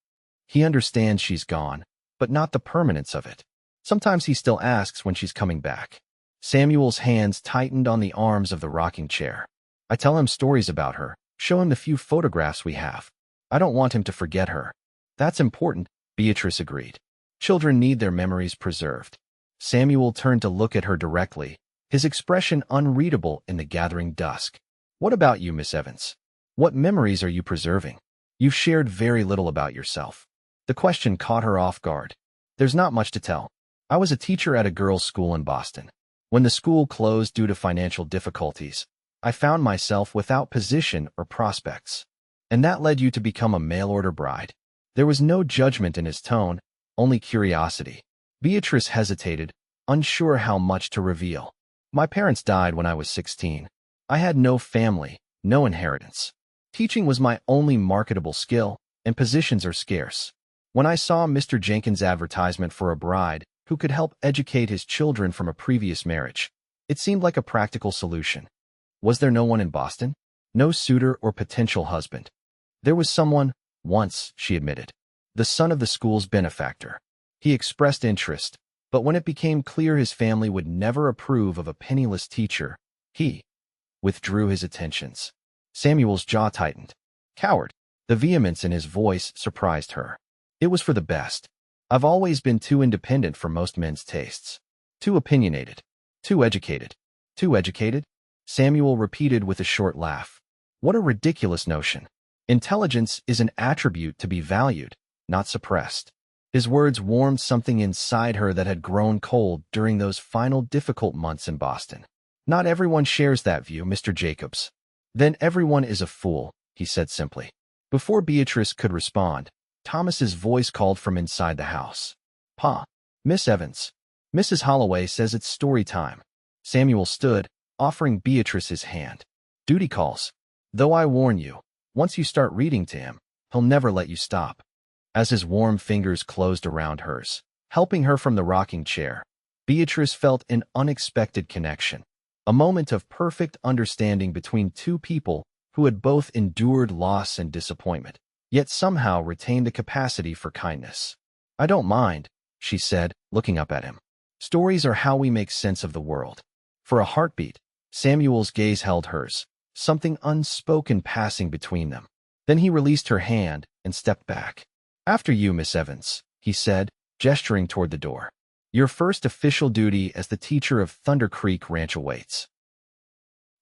He understands she's gone, but not the permanence of it. Sometimes he still asks when she's coming back." Samuel's hands tightened on the arms of the rocking chair. "I tell him stories about her, show him the few photographs we have. I don't want him to forget her." "That's important," Beatrice agreed. "Children need their memories preserved." Samuel turned to look at her directly, his expression unreadable in the gathering dusk. "What about you, Miss Evans? What memories are you preserving? You've shared very little about yourself." The question caught her off guard. "There's not much to tell. I was a teacher at a girls' school in Boston. When the school closed due to financial difficulties, I found myself without position or prospects. And that led you to become a mail-order bride." There was no judgment in his tone, only curiosity. Beatrice hesitated, unsure how much to reveal. "My parents died when I was 16. I had no family, no inheritance. Teaching was my only marketable skill, and positions are scarce." When I saw Mr. Jenkins' advertisement for a bride who could help educate his children from a previous marriage, it seemed like a practical solution. Was there no one in Boston? No suitor or potential husband? There was someone, once, she admitted. The son of the school's benefactor. He expressed interest, but when it became clear his family would never approve of a penniless teacher, he withdrew his attentions. Samuel's jaw tightened. Coward. The vehemence in his voice surprised her. It was for the best. I've always been too independent for most men's tastes. Too opinionated. Too educated. Too educated? Samuel repeated with a short laugh. What a ridiculous notion. Intelligence is an attribute to be valued, not suppressed. His words warmed something inside her that had grown cold during those final difficult months in Boston. Not everyone shares that view, Mr. Jacobs. Then everyone is a fool, he said simply. Before Beatrice could respond, Thomas's voice called from inside the house. Pa. Miss Evans. Mrs. Holloway says it's story time. Samuel stood, offering Beatrice his hand. Duty calls. Though I warn you, once you start reading to him, he'll never let you stop. As his warm fingers closed around hers, helping her from the rocking chair, Beatrice felt an unexpected connection. A moment of perfect understanding between two people who had both endured loss and disappointment, yet somehow retained the capacity for kindness. I don't mind, she said, looking up at him. Stories are how we make sense of the world. For a heartbeat, Samuel's gaze held hers, something unspoken passing between them. Then he released her hand and stepped back. After you, Miss Evans, he said, gesturing toward the door. Your first official duty as the teacher of Thunder Creek Ranch awaits.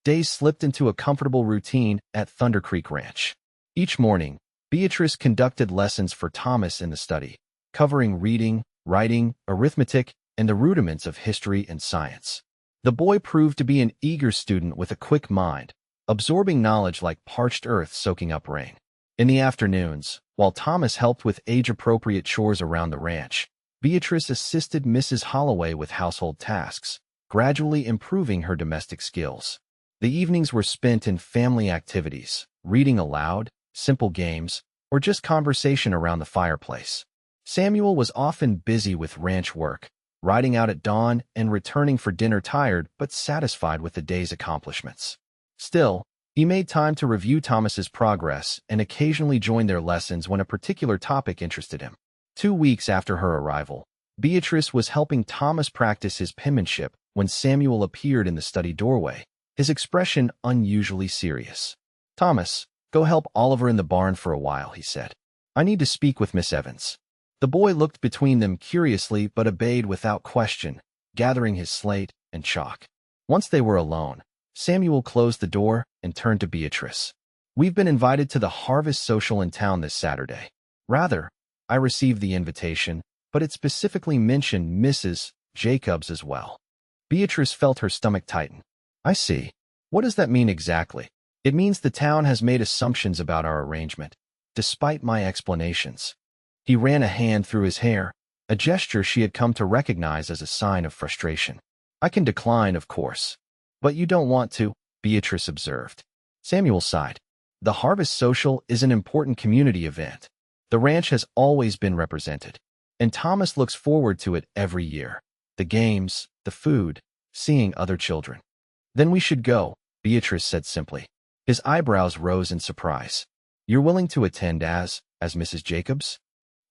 Days slipped into a comfortable routine at Thunder Creek Ranch. Each morning, Beatrice conducted lessons for Thomas in the study, covering reading, writing, arithmetic, and the rudiments of history and science. The boy proved to be an eager student with a quick mind, absorbing knowledge like parched earth soaking up rain. In the afternoons, while Thomas helped with age-appropriate chores around the ranch, Beatrice assisted Mrs. Holloway with household tasks, gradually improving her domestic skills. The evenings were spent in family activities, reading aloud, simple games, or just conversation around the fireplace. Samuel was often busy with ranch work, riding out at dawn and returning for dinner tired but satisfied with the day's accomplishments. Still, he made time to review Thomas's progress and occasionally joined their lessons when a particular topic interested him. 2 weeks after her arrival, Beatrice was helping Thomas practice his penmanship when Samuel appeared in the study doorway, his expression unusually serious. Thomas, go help Oliver in the barn for a while, he said. I need to speak with Miss Evans. The boy looked between them curiously but obeyed without question, gathering his slate and chalk. Once they were alone, Samuel closed the door and turned to Beatrice. We've been invited to the harvest social in town this Saturday. Rather, I received the invitation, but it specifically mentioned Mrs. Jacobs as well. Beatrice felt her stomach tighten. I see. What does that mean exactly? It means the town has made assumptions about our arrangement, despite my explanations. He ran a hand through his hair, a gesture she had come to recognize as a sign of frustration. I can decline, of course. But you don't want to, Beatrice observed. Samuel sighed. The Harvest Social is an important community event. The ranch has always been represented, and Thomas looks forward to it every year. The games, the food, seeing other children. Then we should go, Beatrice said simply. His eyebrows rose in surprise. You're willing to attend as Mrs. Jacobs?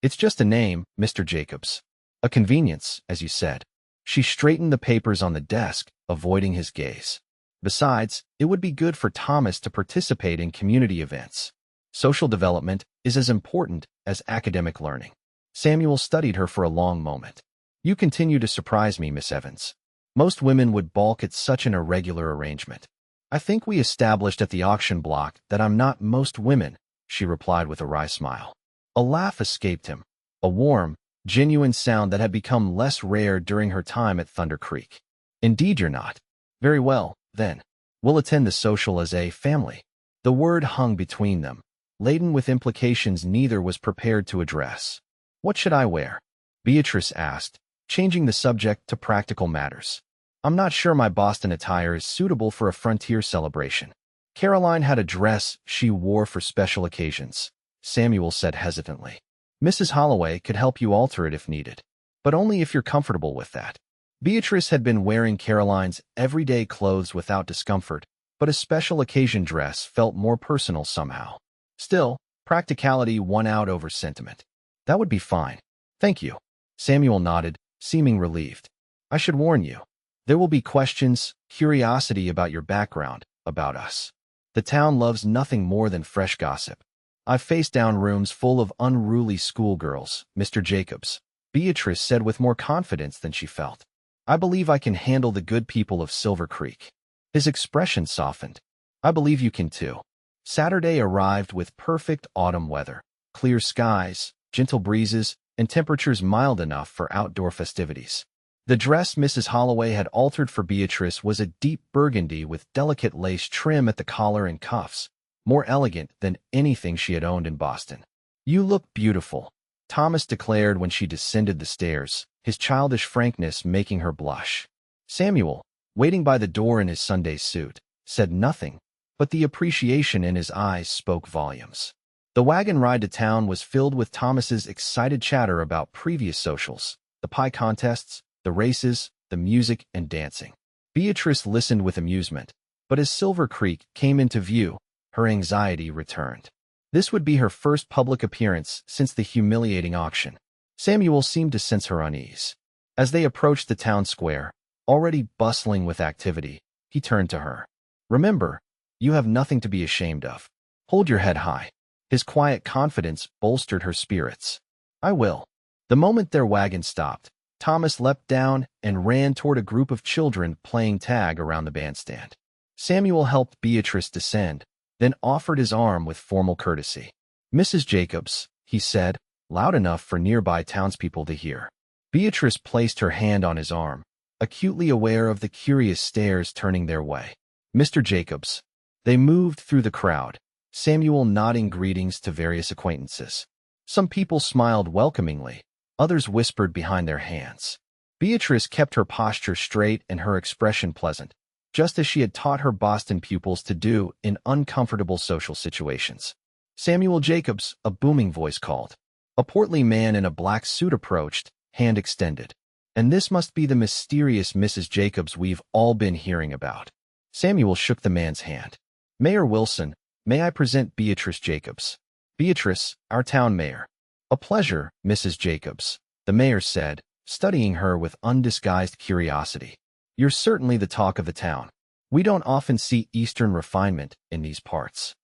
It's just a name, Mr. Jacobs. A convenience, as you said. She straightened the papers on the desk, avoiding his gaze. Besides, it would be good for Thomas to participate in community events. Social development is as important as academic learning. Samuel studied her for a long moment. You continue to surprise me, Miss Evans. Most women would balk at such an irregular arrangement. I think we established at the auction block that I'm not most women, she replied with a wry smile. A laugh escaped him, a warm, genuine sound that had become less rare during her time at Thunder Creek. Indeed you're not. Very well, then. We'll attend the social as a family. The word hung between them, laden with implications neither was prepared to address. What should I wear? Beatrice asked, changing the subject to practical matters. I'm not sure my Boston attire is suitable for a frontier celebration. Caroline had a dress she wore for special occasions, Samuel said hesitantly. Mrs. Holloway could help you alter it if needed, but only if you're comfortable with that. Beatrice had been wearing Caroline's everyday clothes without discomfort, but a special occasion dress felt more personal somehow. Still, practicality won out over sentiment. That would be fine. Thank you. Samuel nodded, seeming relieved. I should warn you. There will be questions, curiosity about your background, about us. The town loves nothing more than fresh gossip. I've faced down rooms full of unruly schoolgirls, Mr. Jacobs, Beatrice said with more confidence than she felt. I believe I can handle the good people of Silver Creek. His expression softened. I believe you can too. Saturday arrived with perfect autumn weather, clear skies, gentle breezes, and temperatures mild enough for outdoor festivities. The dress Mrs. Holloway had altered for Beatrice was a deep burgundy with delicate lace trim at the collar and cuffs, more elegant than anything she had owned in Boston. You look beautiful, Thomas declared when she descended the stairs, his childish frankness making her blush. Samuel, waiting by the door in his Sunday suit, said nothing, but the appreciation in his eyes spoke volumes. The wagon ride to town was filled with Thomas's excited chatter about previous socials, the pie contests, the races, the music, and dancing. Beatrice listened with amusement, but as Silver Creek came into view, her anxiety returned. This would be her first public appearance since the humiliating auction. Samuel seemed to sense her unease. As they approached the town square, already bustling with activity, he turned to her. Remember, you have nothing to be ashamed of. Hold your head high. His quiet confidence bolstered her spirits. I will. The moment their wagon stopped, Thomas leapt down and ran toward a group of children playing tag around the bandstand. Samuel helped Beatrice descend, then offered his arm with formal courtesy. Mrs. Jacobs, he said, loud enough for nearby townspeople to hear. Beatrice placed her hand on his arm, acutely aware of the curious stares turning their way. Mr. Jacobs. They moved through the crowd, Samuel nodding greetings to various acquaintances. Some people smiled welcomingly, others whispered behind their hands. Beatrice kept her posture straight and her expression pleasant, just as she had taught her Boston pupils to do in uncomfortable social situations. Samuel Jacobs, a booming voice called. A portly man in a black suit approached, hand extended. And this must be the mysterious Mrs. Jacobs we've all been hearing about. Samuel shook the man's hand. Mayor Wilson, may I present Beatrice Jacobs? Beatrice, our town mayor. A pleasure, Mrs. Jacobs, the mayor said, studying her with undisguised curiosity. You're certainly the talk of the town. We don't often see Eastern refinement in these parts.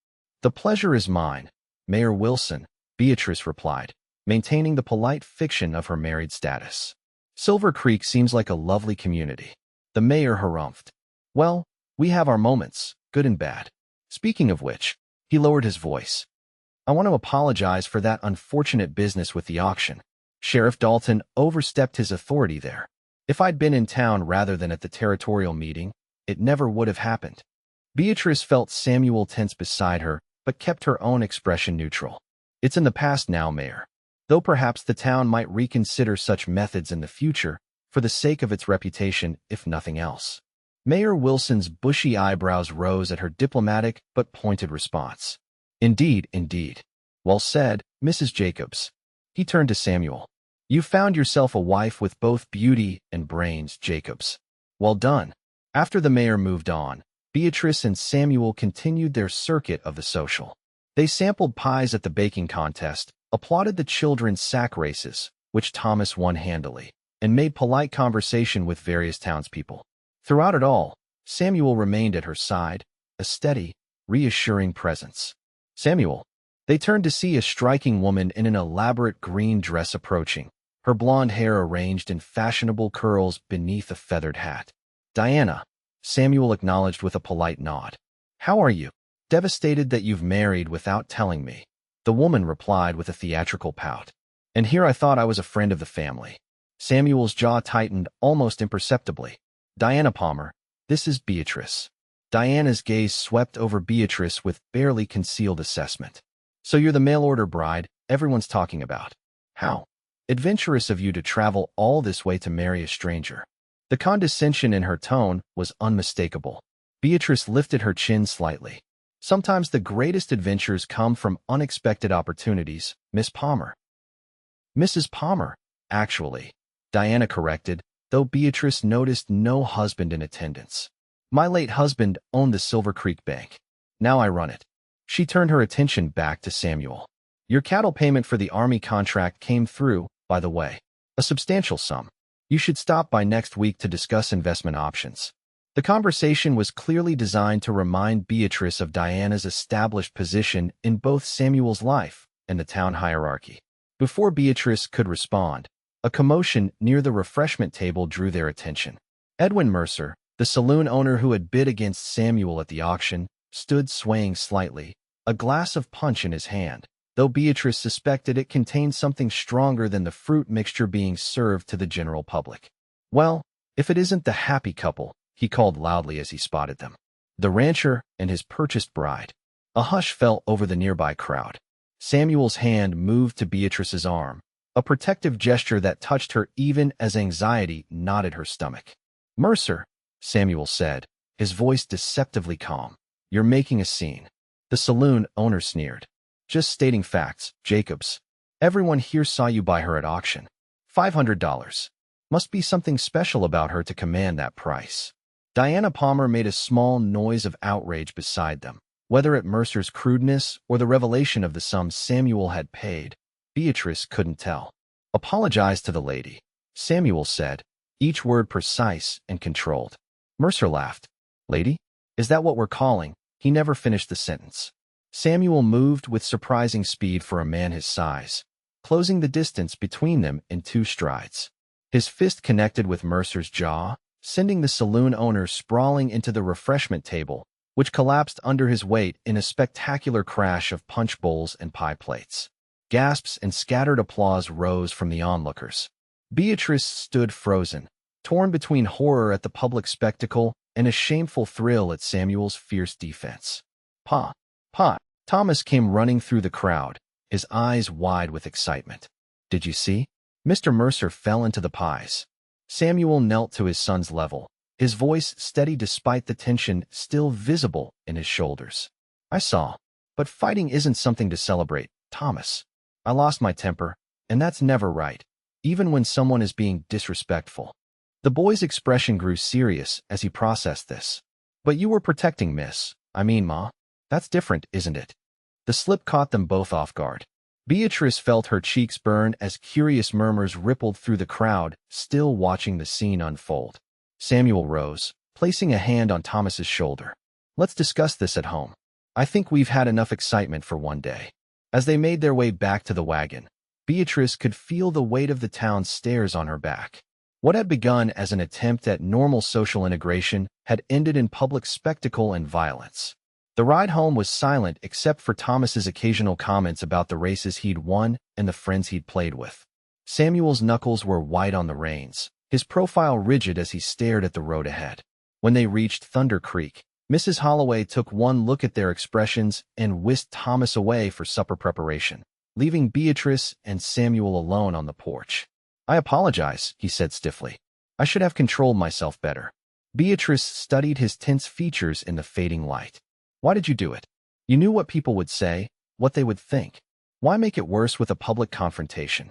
The pleasure is mine, Mayor Wilson, Beatrice replied, maintaining the polite fiction of her married status. Silver Creek seems like a lovely community. The mayor harumphed. Well, we have our moments, good and bad. Speaking of which, he lowered his voice. I want to apologize for that unfortunate business with the auction. Sheriff Dalton overstepped his authority there. If I'd been in town rather than at the territorial meeting, it never would have happened. Beatrice felt Samuel tense beside her, but kept her own expression neutral. It's in the past now, Mayor. Though perhaps the town might reconsider such methods in the future, for the sake of its reputation, if nothing else. Mayor Wilson's bushy eyebrows rose at her diplomatic but pointed response. Indeed, indeed. Well said, Mrs. Jacobs. He turned to Samuel. You found yourself a wife with both beauty and brains, Jacobs. Well done. After the mayor moved on, Beatrice and Samuel continued their circuit of the social. They sampled pies at the baking contest, applauded the children's sack races, which Thomas won handily, and made polite conversation with various townspeople. Throughout it all, Samuel remained at her side, a steady, reassuring presence. Samuel. They turned to see a striking woman in an elaborate green dress approaching, her blonde hair arranged in fashionable curls beneath a feathered hat. Diana, Samuel acknowledged with a polite nod. How are you? Devastated that you've married without telling me. The woman replied with a theatrical pout. And here I thought I was a friend of the family. Samuel's jaw tightened almost imperceptibly. Diana Palmer, this is Beatrice. Diana's gaze swept over Beatrice with barely concealed assessment. So you're the mail-order bride everyone's talking about. How adventurous of you to travel all this way to marry a stranger. The condescension in her tone was unmistakable. Beatrice lifted her chin slightly. Sometimes the greatest adventures come from unexpected opportunities, Miss Palmer. Mrs. Palmer, actually, Diana corrected, though Beatrice noticed no husband in attendance. My late husband owned the Silver Creek Bank. Now I run it. She turned her attention back to Samuel. Your cattle payment for the Army contract came through, by the way. A substantial sum. You should stop by next week to discuss investment options. The conversation was clearly designed to remind Beatrice of Diana's established position in both Samuel's life and the town hierarchy. Before Beatrice could respond, a commotion near the refreshment table drew their attention. Edwin Mercer, the saloon owner who had bid against Samuel at the auction, stood swaying slightly, a glass of punch in his hand, though Beatrice suspected it contained something stronger than the fruit mixture being served to the general public. Well, if it isn't the happy couple, he called loudly as he spotted them. The rancher and his purchased bride. A hush fell over the nearby crowd. Samuel's hand moved to Beatrice's arm, a protective gesture that touched her even as anxiety knotted her stomach. Mercer, Samuel said, his voice deceptively calm. You're making a scene. The saloon owner sneered. Just stating facts, Jacobs. Everyone here saw you buy her at auction. $500. Must be something special about her to command that price. Diana Palmer made a small noise of outrage beside them. Whether at Mercer's crudeness or the revelation of the sum Samuel had paid, Beatrice couldn't tell. Apologize to the lady, Samuel said, each word precise and controlled. Mercer laughed. Lady? Is that what we're calling? He never finished the sentence. Samuel moved with surprising speed for a man his size, closing the distance between them in 2 strides. His fist connected with Mercer's jaw, sending the saloon owner sprawling into the refreshment table, which collapsed under his weight in a spectacular crash of punch bowls and pie plates. Gasps and scattered applause rose from the onlookers. Beatrice stood frozen, torn between horror at the public spectacle and a shameful thrill at Samuel's fierce defense. Pa! Thomas came running through the crowd, his eyes wide with excitement. Did you see? Mr. Mercer fell into the pies. Samuel knelt to his son's level, his voice steady despite the tension still visible in his shoulders. I saw. But fighting isn't something to celebrate, Thomas. I lost my temper, and that's never right, even when someone is being disrespectful. The boy's expression grew serious as he processed this. But you were protecting Ma. That's different, isn't it? The slip caught them both off guard. Beatrice felt her cheeks burn as curious murmurs rippled through the crowd, still watching the scene unfold. Samuel rose, placing a hand on Thomas's shoulder. Let's discuss this at home. I think we've had enough excitement for one day. As they made their way back to the wagon, Beatrice could feel the weight of the town's stares on her back. What had begun as an attempt at normal social integration had ended in public spectacle and violence. The ride home was silent except for Thomas's occasional comments about the races he'd won and the friends he'd played with. Samuel's knuckles were white on the reins, his profile rigid as he stared at the road ahead. When they reached Thunder Creek, Mrs. Holloway took one look at their expressions and whisked Thomas away for supper preparation, leaving Beatrice and Samuel alone on the porch. I apologize, he said stiffly. I should have controlled myself better. Beatrice studied his tense features in the fading light. Why did you do it? You knew what people would say, what they would think. Why make it worse with a public confrontation?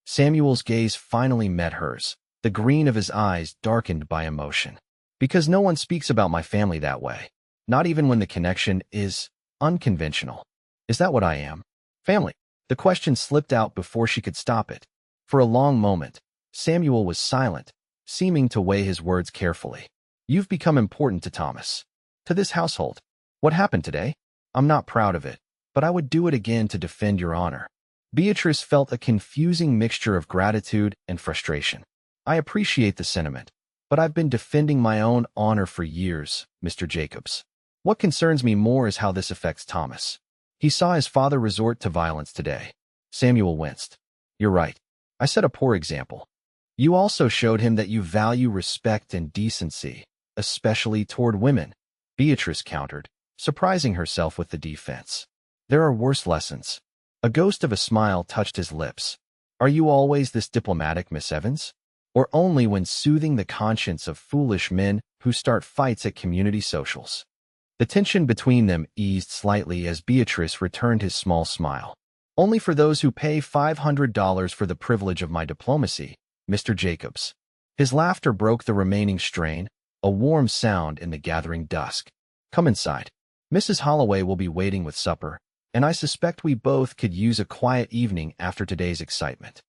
Samuel's gaze finally met hers, the green of his eyes darkened by emotion. Because no one speaks about my family that way, not even when the connection is unconventional. Is that what I am? Family. The question slipped out before she could stop it. For a long moment, Samuel was silent, seeming to weigh his words carefully. You've become important to Thomas, to this household. What happened today? I'm not proud of it, but I would do it again to defend your honor. Beatrice felt a confusing mixture of gratitude and frustration. I appreciate the sentiment, but I've been defending my own honor for years, Mr. Jacobs. What concerns me more is how this affects Thomas. He saw his father resort to violence today. Samuel winced. You're right. I set a poor example. You also showed him that you value respect and decency, especially toward women, Beatrice countered, surprising herself with the defense. There are worse lessons. A ghost of a smile touched his lips. Are you always this diplomatic, Miss Evans? Or only when soothing the conscience of foolish men who start fights at community socials? The tension between them eased slightly as Beatrice returned his small smile. Only for those who pay $500 for the privilege of my diplomacy, Mr. Jacobs. His laughter broke the remaining strain, a warm sound in the gathering dusk. Come inside. Mrs. Holloway will be waiting with supper, and I suspect we both could use a quiet evening after today's excitement.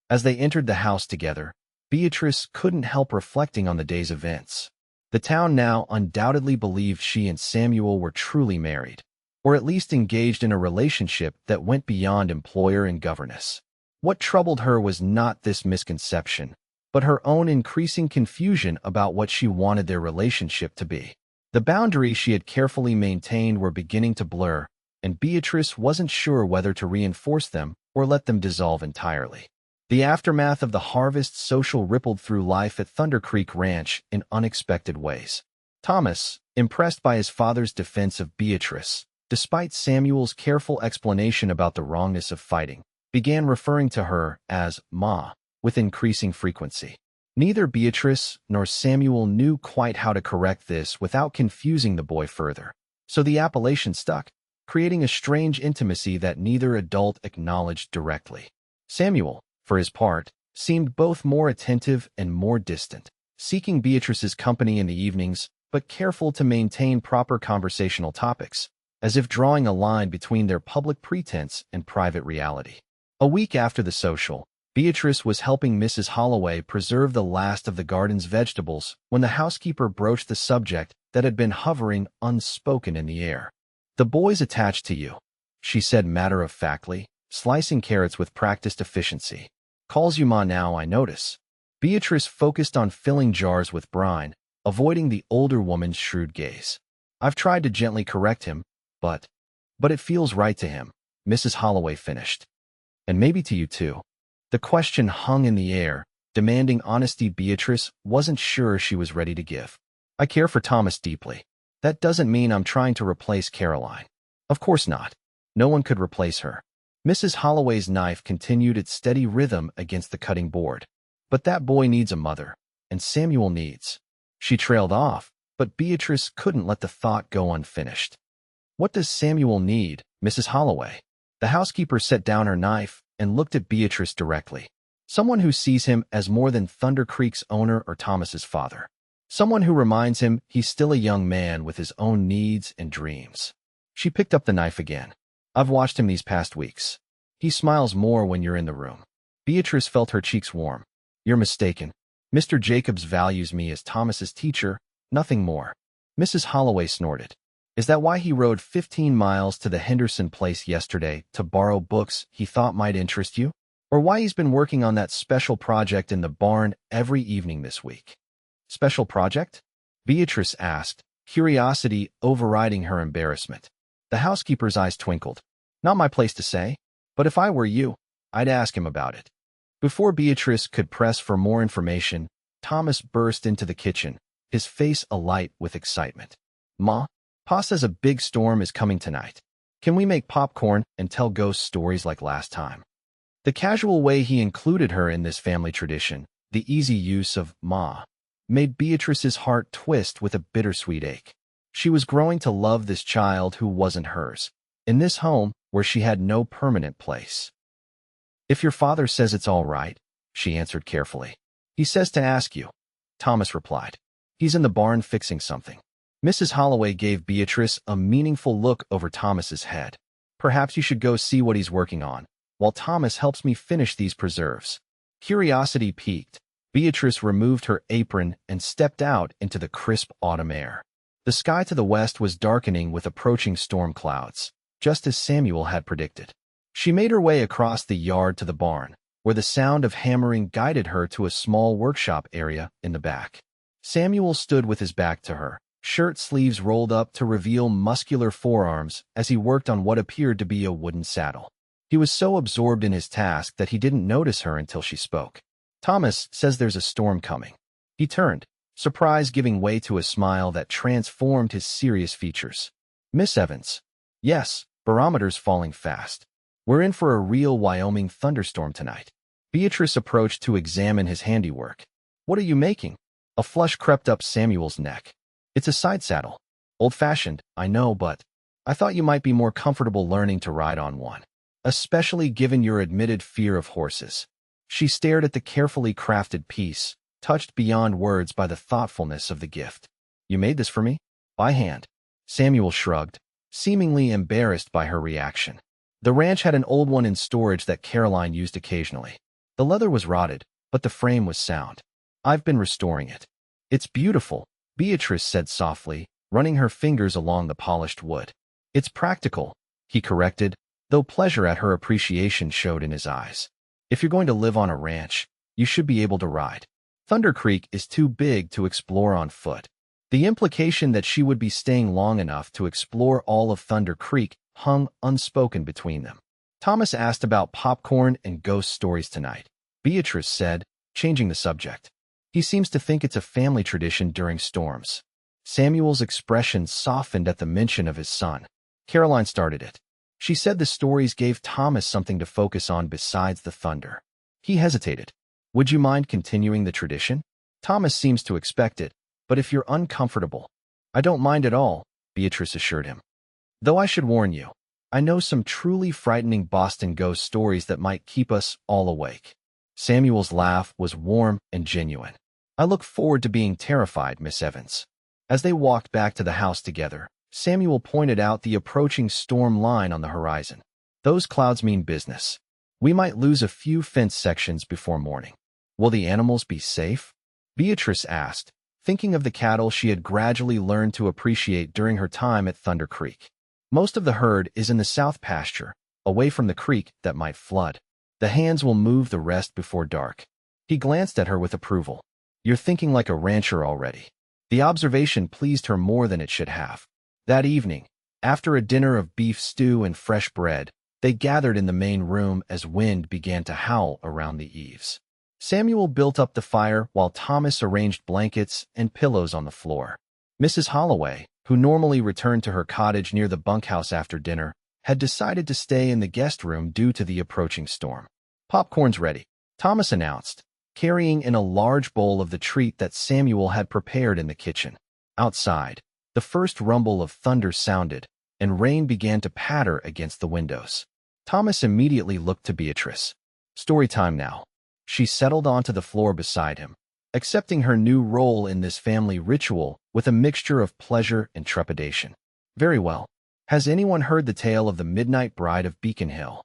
As they entered the house together, Beatrice couldn't help reflecting on the day's events. The town now undoubtedly believed she and Samuel were truly married, or at least engaged in a relationship that went beyond employer and governess. What troubled her was not this misconception, but her own increasing confusion about what she wanted their relationship to be. The boundaries she had carefully maintained were beginning to blur, and Beatrice wasn't sure whether to reinforce them or let them dissolve entirely. The aftermath of the harvest social rippled through life at Thunder Creek Ranch in unexpected ways. Thomas, impressed by his father's defense of Beatrice, despite Samuel's careful explanation about the wrongness of fighting, began referring to her as Ma with increasing frequency. Neither Beatrice nor Samuel knew quite how to correct this without confusing the boy further, so the appellation stuck, creating a strange intimacy that neither adult acknowledged directly. Samuel, for his part, seemed both more attentive and more distant, seeking Beatrice's company in the evenings, but careful to maintain proper conversational topics, as if drawing a line between their public pretense and private reality. A week after the social, Beatrice was helping Mrs. Holloway preserve the last of the garden's vegetables when the housekeeper broached the subject that had been hovering unspoken in the air. "The boy's attached to you," she said matter-of-factly, slicing carrots with practiced efficiency. "Calls you Ma now, I notice." Beatrice focused on filling jars with brine, avoiding the older woman's shrewd gaze. "I've tried to gently correct him, but it feels right to him," Mrs. Holloway finished. "And maybe to you too." The question hung in the air, demanding honesty Beatrice wasn't sure she was ready to give. "I care for Thomas deeply. That doesn't mean I'm trying to replace Caroline. Of course not. No one could replace her." Mrs. Holloway's knife continued its steady rhythm against the cutting board. "But that boy needs a mother, and Samuel needs." She trailed off, but Beatrice couldn't let the thought go unfinished. "What does Samuel need, Mrs. Holloway?" The housekeeper set down her knife and looked at Beatrice directly. "Someone who sees him as more than Thunder Creek's owner or Thomas's father. Someone who reminds him he's still a young man with his own needs and dreams." She picked up the knife again. "I've watched him these past weeks. He smiles more when you're in the room." Beatrice felt her cheeks warm. "You're mistaken. Mr. Jacobs values me as Thomas's teacher, nothing more." Mrs. Holloway snorted. "Is that why he rode 15 miles to the Henderson place yesterday to borrow books he thought might interest you? Or why he's been working on that special project in the barn every evening this week?" "Special project?" Beatrice asked, curiosity overriding her embarrassment. The housekeeper's eyes twinkled. "Not my place to say, but if I were you, I'd ask him about it." Before Beatrice could press for more information, Thomas burst into the kitchen, his face alight with excitement. "Ma, Pa says a big storm is coming tonight. Can we make popcorn and tell ghost stories like last time?" The casual way he included her in this family tradition, the easy use of Ma, made Beatrice's heart twist with a bittersweet ache. She was growing to love this child who wasn't hers, in this home where she had no permanent place. "If your father says it's all right," she answered carefully. "He says to ask you," Thomas replied. "He's in the barn fixing something." Mrs. Holloway gave Beatrice a meaningful look over Thomas's head. "Perhaps you should go see what he's working on, while Thomas helps me finish these preserves." Curiosity piqued, Beatrice removed her apron and stepped out into the crisp autumn air. The sky to the west was darkening with approaching storm clouds, just as Samuel had predicted. She made her way across the yard to the barn, where the sound of hammering guided her to a small workshop area in the back. Samuel stood with his back to her, shirt sleeves rolled up to reveal muscular forearms as he worked on what appeared to be a wooden saddle. He was so absorbed in his task that he didn't notice her until she spoke. "Thomas says there's a storm coming." He turned, surprise giving way to a smile that transformed his serious features. "Miss Evans." "Yes, barometer's falling fast. We're in for a real Wyoming thunderstorm tonight." Beatrice approached to examine his handiwork. "What are you making?" A flush crept up Samuel's neck. "It's a side saddle. Old-fashioned, I know, but I thought you might be more comfortable learning to ride on one." especially given your admitted fear of horses. She stared at the carefully crafted piece, touched beyond words by the thoughtfulness of the gift. You made this for me? By hand. Samuel shrugged, seemingly embarrassed by her reaction. The ranch had an old one in storage that Caroline used occasionally. The leather was rotted, but the frame was sound. I've been restoring it. It's beautiful, Beatrice said softly, running her fingers along the polished wood. It's practical, he corrected, though pleasure at her appreciation showed in his eyes. If you're going to live on a ranch, you should be able to ride. Thunder Creek is too big to explore on foot. The implication that she would be staying long enough to explore all of Thunder Creek hung unspoken between them. Thomas asked about popcorn and ghost stories tonight. Beatrice said, changing the subject. He seems to think it's a family tradition during storms. Samuel's expression softened at the mention of his son. Caroline started it. She said the stories gave Thomas something to focus on besides the thunder. He hesitated. Would you mind continuing the tradition? Thomas seems to expect it, but if you're uncomfortable. I don't mind at all, Beatrice assured him. Though I should warn you, I know some truly frightening Boston ghost stories that might keep us all awake. Samuel's laugh was warm and genuine. I look forward to being terrified, Miss Evans. As they walked back to the house together, Samuel pointed out the approaching storm line on the horizon. Those clouds mean business. We might lose a few fence sections before morning. Will the animals be safe? Beatrice asked, thinking of the cattle she had gradually learned to appreciate during her time at Thunder Creek. Most of the herd is in the south pasture, away from the creek that might flood. The hands will move the rest before dark. He glanced at her with approval. You're thinking like a rancher already. The observation pleased her more than it should have. That evening, after a dinner of beef stew and fresh bread, they gathered in the main room as wind began to howl around the eaves. Samuel built up the fire while Thomas arranged blankets and pillows on the floor. Mrs. Holloway, who normally returned to her cottage near the bunkhouse after dinner, had decided to stay in the guest room due to the approaching storm. Popcorn's ready, Thomas announced, carrying in a large bowl of the treat that Samuel had prepared in the kitchen. Outside, the first rumble of thunder sounded, and rain began to patter against the windows. Thomas immediately looked to Beatrice. Story time now. She settled onto the floor beside him, accepting her new role in this family ritual with a mixture of pleasure and trepidation. Very well. Has anyone heard the tale of the Midnight Bride of Beacon Hill?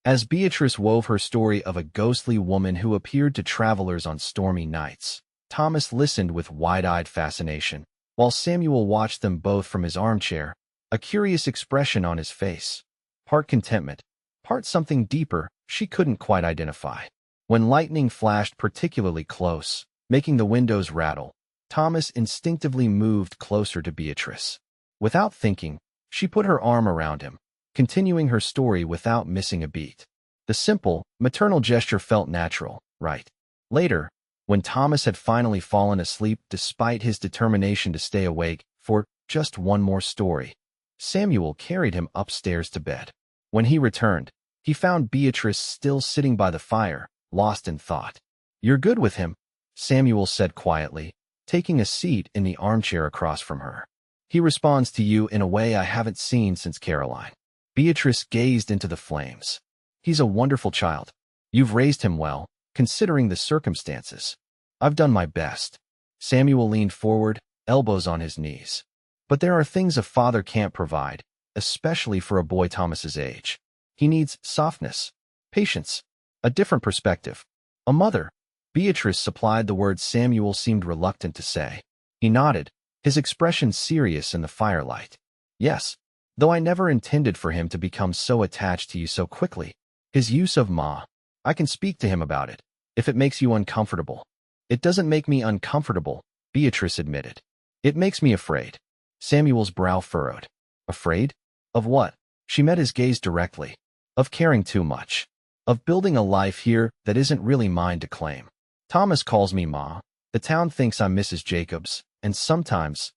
As Beatrice wove her story of a ghostly woman who appeared to travelers on stormy nights, Thomas listened with wide-eyed fascination, while Samuel watched them both from his armchair, a curious expression on his face. Part contentment, part something deeper she couldn't quite identify. When lightning flashed particularly close, making the windows rattle, Thomas instinctively moved closer to Beatrice. Without thinking, she put her arm around him, continuing her story without missing a beat. The simple, maternal gesture felt natural, right? Later, when Thomas had finally fallen asleep despite his determination to stay awake for just one more story, Samuel carried him upstairs to bed. When he returned, he found Beatrice still sitting by the fire, lost in thought. You're good with him, Samuel said quietly, taking a seat in the armchair across from her. He responds to you in a way I haven't seen since Caroline. Beatrice gazed into the flames. He's a wonderful child. You've raised him well, considering the circumstances. I've done my best. Samuel leaned forward, elbows on his knees. But there are things a father can't provide, especially for a boy Thomas's age. He needs softness, patience, a different perspective. A mother. Beatrice supplied the words Samuel seemed reluctant to say. He nodded, his expression serious in the firelight. Yes, though I never intended for him to become so attached to you so quickly. His use of ma. I can speak to him about it, if it makes you uncomfortable. It doesn't make me uncomfortable, Beatrice admitted. It makes me afraid. Samuel's brow furrowed. Afraid? Of what? She met his gaze directly. Of caring too much. Of building a life here that isn't really mine to claim. Thomas calls me Ma. The town thinks I'm Mrs. Jacobs, and sometimes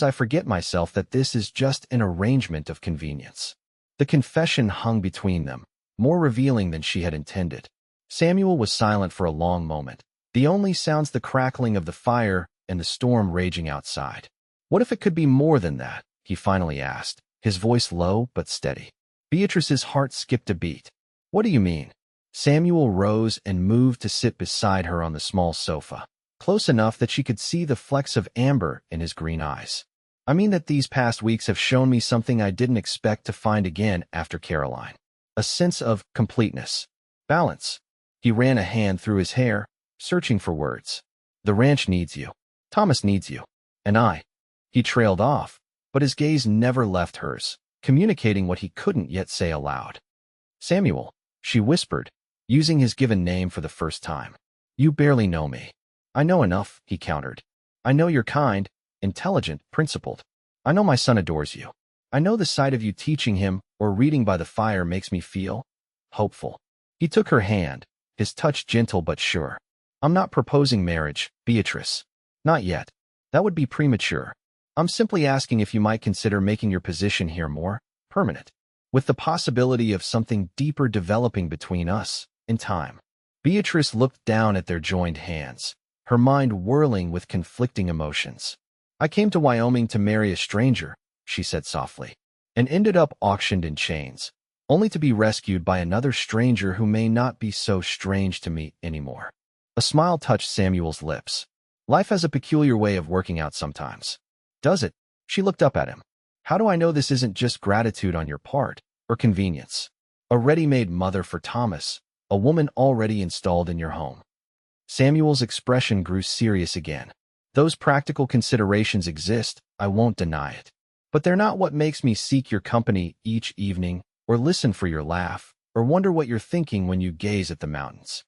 I forget myself that this is just an arrangement of convenience. The confession hung between them, more revealing than she had intended. Samuel was silent for a long moment, the only sounds the crackling of the fire and the storm raging outside. What if it could be more than that? He finally asked, his voice low but steady. Beatrice's heart skipped a beat. What do you mean? Samuel rose and moved to sit beside her on the small sofa, close enough that she could see the flecks of amber in his green eyes. I mean that these past weeks have shown me something I didn't expect to find again after Caroline. A sense of completeness. Balance. He ran a hand through his hair, searching for words. The ranch needs you. Thomas needs you. And I. He trailed off, but his gaze never left hers, communicating what he couldn't yet say aloud. Samuel, she whispered, using his given name for the first time. You barely know me. I know enough, he countered. I know you're kind, intelligent, principled. I know my son adores you. I know the sight of you teaching him or reading by the fire makes me feel hopeful. He took her hand, his touch gentle but sure. I'm not proposing marriage, Beatrice. Not yet. That would be premature. I'm simply asking if you might consider making your position here more permanent, with the possibility of something deeper developing between us in time. Beatrice looked down at their joined hands, her mind whirling with conflicting emotions. I came to Wyoming to marry a stranger, she said softly, and ended up auctioned in chains, only to be rescued by another stranger who may not be so strange to me anymore. A smile touched Samuel's lips. Life has a peculiar way of working out sometimes. Does it? She looked up at him. How do I know this isn't just gratitude on your part, or convenience? A ready-made mother for Thomas, a woman already installed in your home. Samuel's expression grew serious again. Those practical considerations exist, I won't deny it. But they're not what makes me seek your company each evening, or listen for your laugh, or wonder what you're thinking when you gaze at the mountains.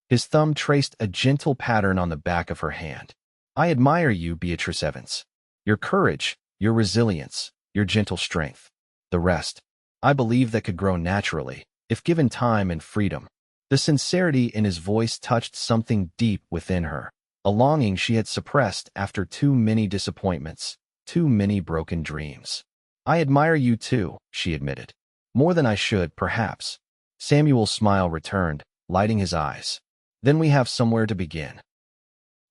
His thumb traced a gentle pattern on the back of her hand. I admire you, Beatrice Evans. Your courage, your resilience, your gentle strength. The rest, I believe that could grow naturally, if given time and freedom. The sincerity in his voice touched something deep within her, a longing she had suppressed after too many disappointments, too many broken dreams. I admire you too, she admitted. More than I should, perhaps. Samuel's smile returned, lighting his eyes. Then we have somewhere to begin.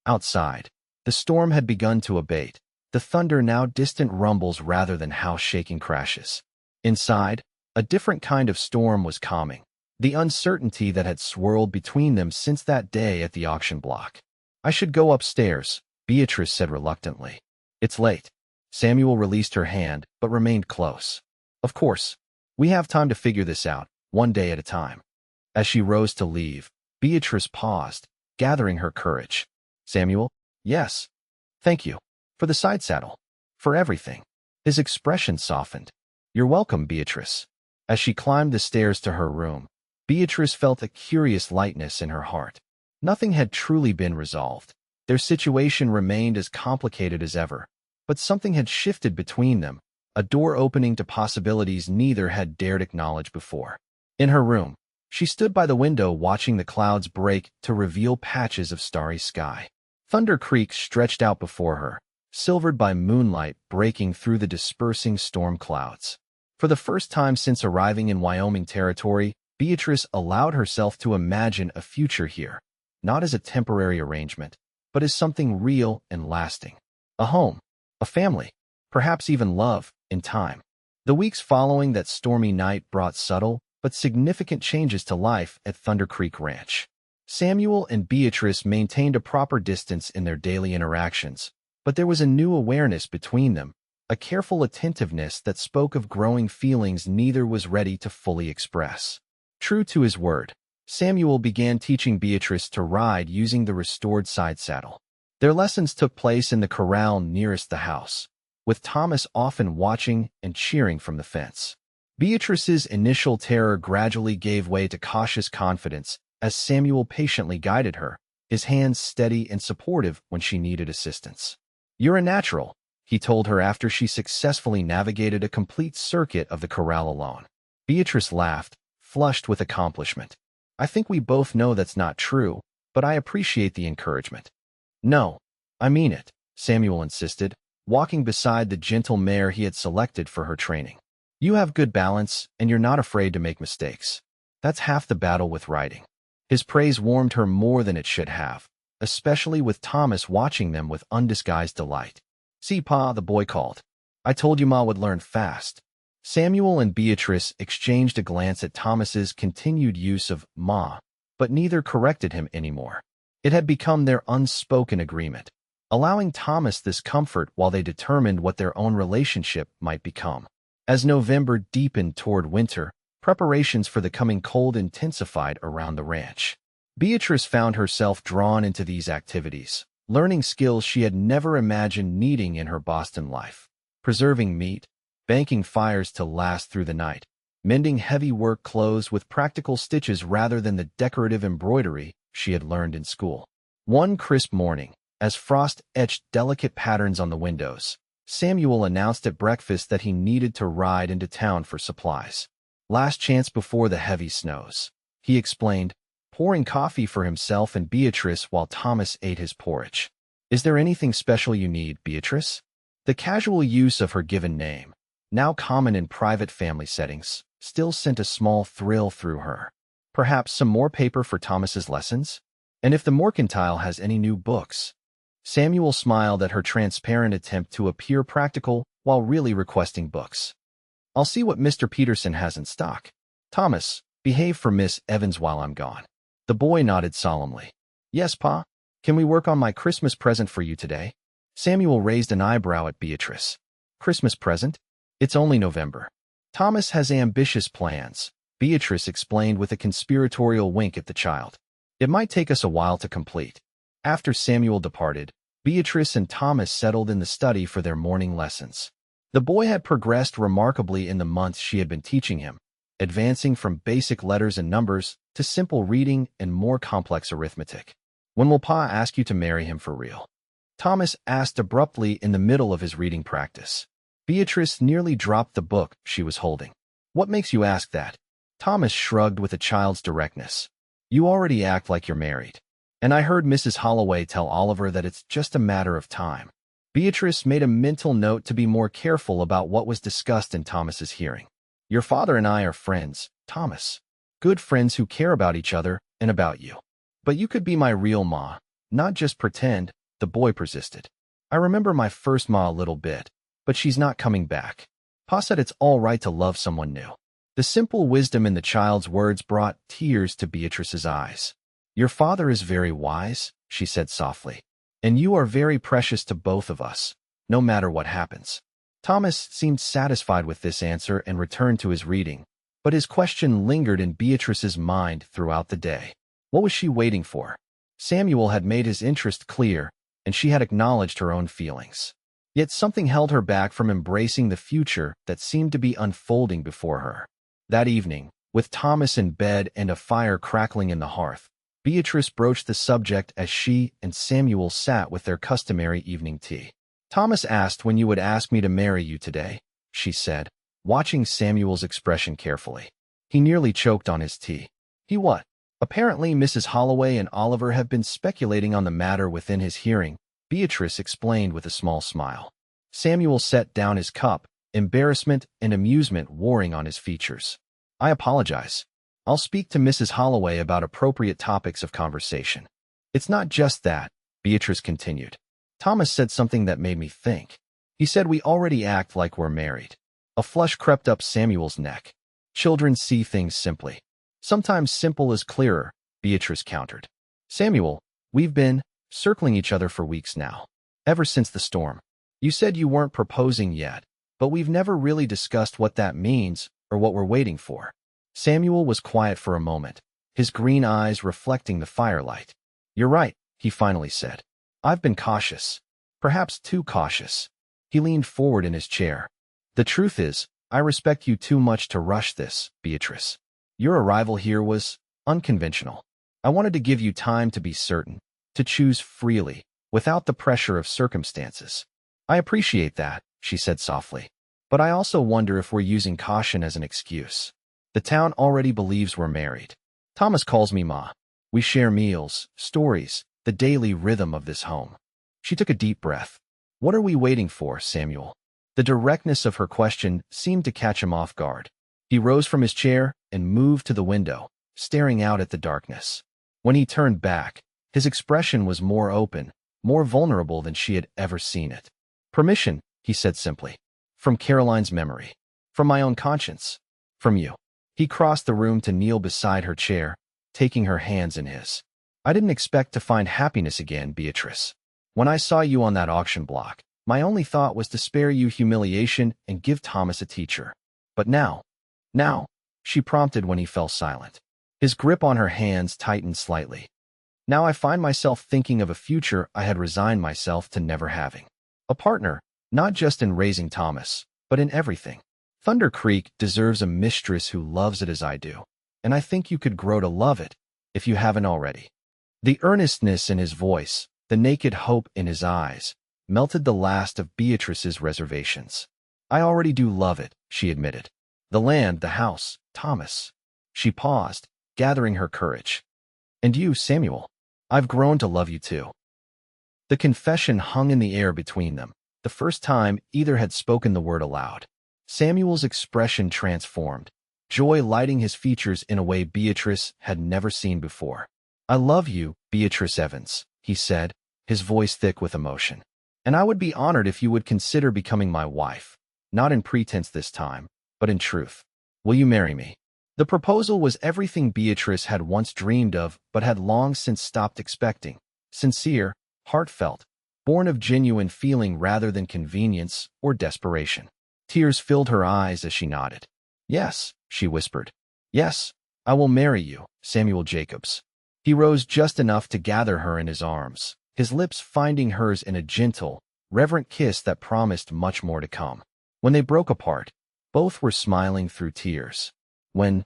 Outside, the storm had begun to abate, the thunder now distant rumbles rather than house-shaking crashes. Inside, a different kind of storm was calming, the uncertainty that had swirled between them since that day at the auction block. I should go upstairs, Beatrice said reluctantly. It's late. Samuel released her hand, but remained close. Of course. We have time to figure this out, one day at a time. As she rose to leave, Beatrice paused, gathering her courage. Samuel? Yes. Thank you. For the side saddle. For everything. His expression softened. You're welcome, Beatrice. As she climbed the stairs to her room, Beatrice felt a curious lightness in her heart. Nothing had truly been resolved. Their situation remained as complicated as ever. But something had shifted between them, a door opening to possibilities neither had dared acknowledge before. In her room, she stood by the window watching the clouds break to reveal patches of starry sky. Thunder Creek stretched out before her, silvered by moonlight breaking through the dispersing storm clouds. For the first time since arriving in Wyoming Territory, Beatrice allowed herself to imagine a future here, not as a temporary arrangement, but as something real and lasting. A home, a family, perhaps even love, in time. The weeks following that stormy night brought subtle but significant changes to life at Thunder Creek Ranch. Samuel and Beatrice maintained a proper distance in their daily interactions, but there was a new awareness between them, a careful attentiveness that spoke of growing feelings neither was ready to fully express. True to his word, Samuel began teaching Beatrice to ride using the restored side saddle. Their lessons took place in the corral nearest the house, with Thomas often watching and cheering from the fence. Beatrice's initial terror gradually gave way to cautious confidence as Samuel patiently guided her, his hands steady and supportive when she needed assistance. You're a natural, he told her after she successfully navigated a complete circuit of the corral alone. Beatrice laughed, flushed with accomplishment. I think we both know that's not true, but I appreciate the encouragement. No, I mean it, Samuel insisted, walking beside the gentle mare he had selected for her training. You have good balance, and you're not afraid to make mistakes. That's half the battle with riding. His praise warmed her more than it should have, especially with Thomas watching them with undisguised delight. See, Pa, the boy called. I told you Ma would learn fast. Samuel and Beatrice exchanged a glance at Thomas's continued use of ma, but neither corrected him anymore. It had become their unspoken agreement, allowing Thomas this comfort while they determined what their own relationship might become. As November deepened toward winter, preparations for the coming cold intensified around the ranch. Beatrice found herself drawn into these activities, learning skills she had never imagined needing in her Boston life. Preserving meat, banking fires to last through the night, mending heavy work clothes with practical stitches rather than the decorative embroidery she had learned in school. One crisp morning, as frost etched delicate patterns on the windows, Samuel announced at breakfast that he needed to ride into town for supplies. Last chance before the heavy snows, he explained, pouring coffee for himself and Beatrice while Thomas ate his porridge. Is there anything special you need, Beatrice? The casual use of her given name, now common in private family settings, still sent a small thrill through her. Perhaps some more paper for Thomas's lessons? And if the mercantile has any new books? Samuel smiled at her transparent attempt to appear practical while really requesting books. I'll see what Mr. Peterson has in stock. Thomas, behave for Miss Evans while I'm gone. The boy nodded solemnly. Yes, Pa. Can we work on my Christmas present for you today? Samuel raised an eyebrow at Beatrice. Christmas present? It's only November. Thomas has ambitious plans, Beatrice explained with a conspiratorial wink at the child. It might take us a while to complete. After Samuel departed, Beatrice and Thomas settled in the study for their morning lessons. The boy had progressed remarkably in the months she had been teaching him, advancing from basic letters and numbers to simple reading and more complex arithmetic. When will Pa ask you to marry him for real? Thomas asked abruptly in the middle of his reading practice. Beatrice nearly dropped the book she was holding. What makes you ask that? Thomas shrugged with a child's directness. You already act like you're married. And I heard Mrs. Holloway tell Oliver that it's just a matter of time. Beatrice made a mental note to be more careful about what was discussed in Thomas's hearing. Your father and I are friends, Thomas. Good friends who care about each other and about you. But you could be my real ma, not just pretend, the boy persisted. I remember my first ma a little bit, but she's not coming back. Pa said it's all right to love someone new. The simple wisdom in the child's words brought tears to Beatrice's eyes. Your father is very wise, she said softly. And you are very precious to both of us, no matter what happens. Thomas seemed satisfied with this answer and returned to his reading, but his question lingered in Beatrice's mind throughout the day. What was she waiting for? Samuel had made his interest clear, and she had acknowledged her own feelings. Yet something held her back from embracing the future that seemed to be unfolding before her. That evening, with Thomas in bed and a fire crackling in the hearth, Beatrice broached the subject as she and Samuel sat with their customary evening tea. Thomas asked when you would ask me to marry you today, she said, watching Samuel's expression carefully. He nearly choked on his tea. He what? Apparently Mrs. Holloway and Oliver have been speculating on the matter within his hearing, Beatrice explained with a small smile. Samuel set down his cup, embarrassment and amusement warring on his features. I apologize. I'll speak to Mrs. Holloway about appropriate topics of conversation. It's not just that, Beatrice continued. Thomas said something that made me think. He said we already act like we're married. A flush crept up Samuel's neck. Children see things simply. Sometimes simple is clearer, Beatrice countered. Samuel, we've been circling each other for weeks now. Ever since the storm. You said you weren't proposing yet, but we've never really discussed what that means or what we're waiting for. Samuel was quiet for a moment, his green eyes reflecting the firelight. You're right, he finally said. I've been cautious. Perhaps too cautious. He leaned forward in his chair. The truth is, I respect you too much to rush this, Beatrice. Your arrival here was unconventional. I wanted to give you time to be certain, to choose freely, without the pressure of circumstances. I appreciate that, she said softly. But I also wonder if we're using caution as an excuse. The town already believes we're married. Thomas calls me Ma. We share meals, stories, the daily rhythm of this home. She took a deep breath. What are we waiting for, Samuel? The directness of her question seemed to catch him off guard. He rose from his chair and moved to the window, staring out at the darkness. When he turned back, his expression was more open, more vulnerable than she had ever seen it. Permission, he said simply. From Caroline's memory. From my own conscience. From you. He crossed the room to kneel beside her chair, taking her hands in his. I didn't expect to find happiness again, Beatrice. When I saw you on that auction block, my only thought was to spare you humiliation and give Thomas a teacher. But now, she prompted when he fell silent. His grip on her hands tightened slightly. Now I find myself thinking of a future I had resigned myself to never having. A partner, not just in raising Thomas, but in everything. Thunder Creek deserves a mistress who loves it as I do, and I think you could grow to love it, if you haven't already. The earnestness in his voice, the naked hope in his eyes, melted the last of Beatrice's reservations. I already do love it, she admitted. The land, the house, Thomas. She paused, gathering her courage. And you, Samuel. I've grown to love you too. The confession hung in the air between them, the first time either had spoken the word aloud. Samuel's expression transformed, joy lighting his features in a way Beatrice had never seen before. I love you, Beatrice Evans, he said, his voice thick with emotion. And I would be honored if you would consider becoming my wife, not in pretense this time, but in truth. Will you marry me? The proposal was everything Beatrice had once dreamed of but had long since stopped expecting. Sincere, heartfelt, born of genuine feeling rather than convenience or desperation. Tears filled her eyes as she nodded. Yes, she whispered. Yes, I will marry you, Samuel Jacobs. He rose just enough to gather her in his arms, his lips finding hers in a gentle, reverent kiss that promised much more to come. When they broke apart, both were smiling through tears. When?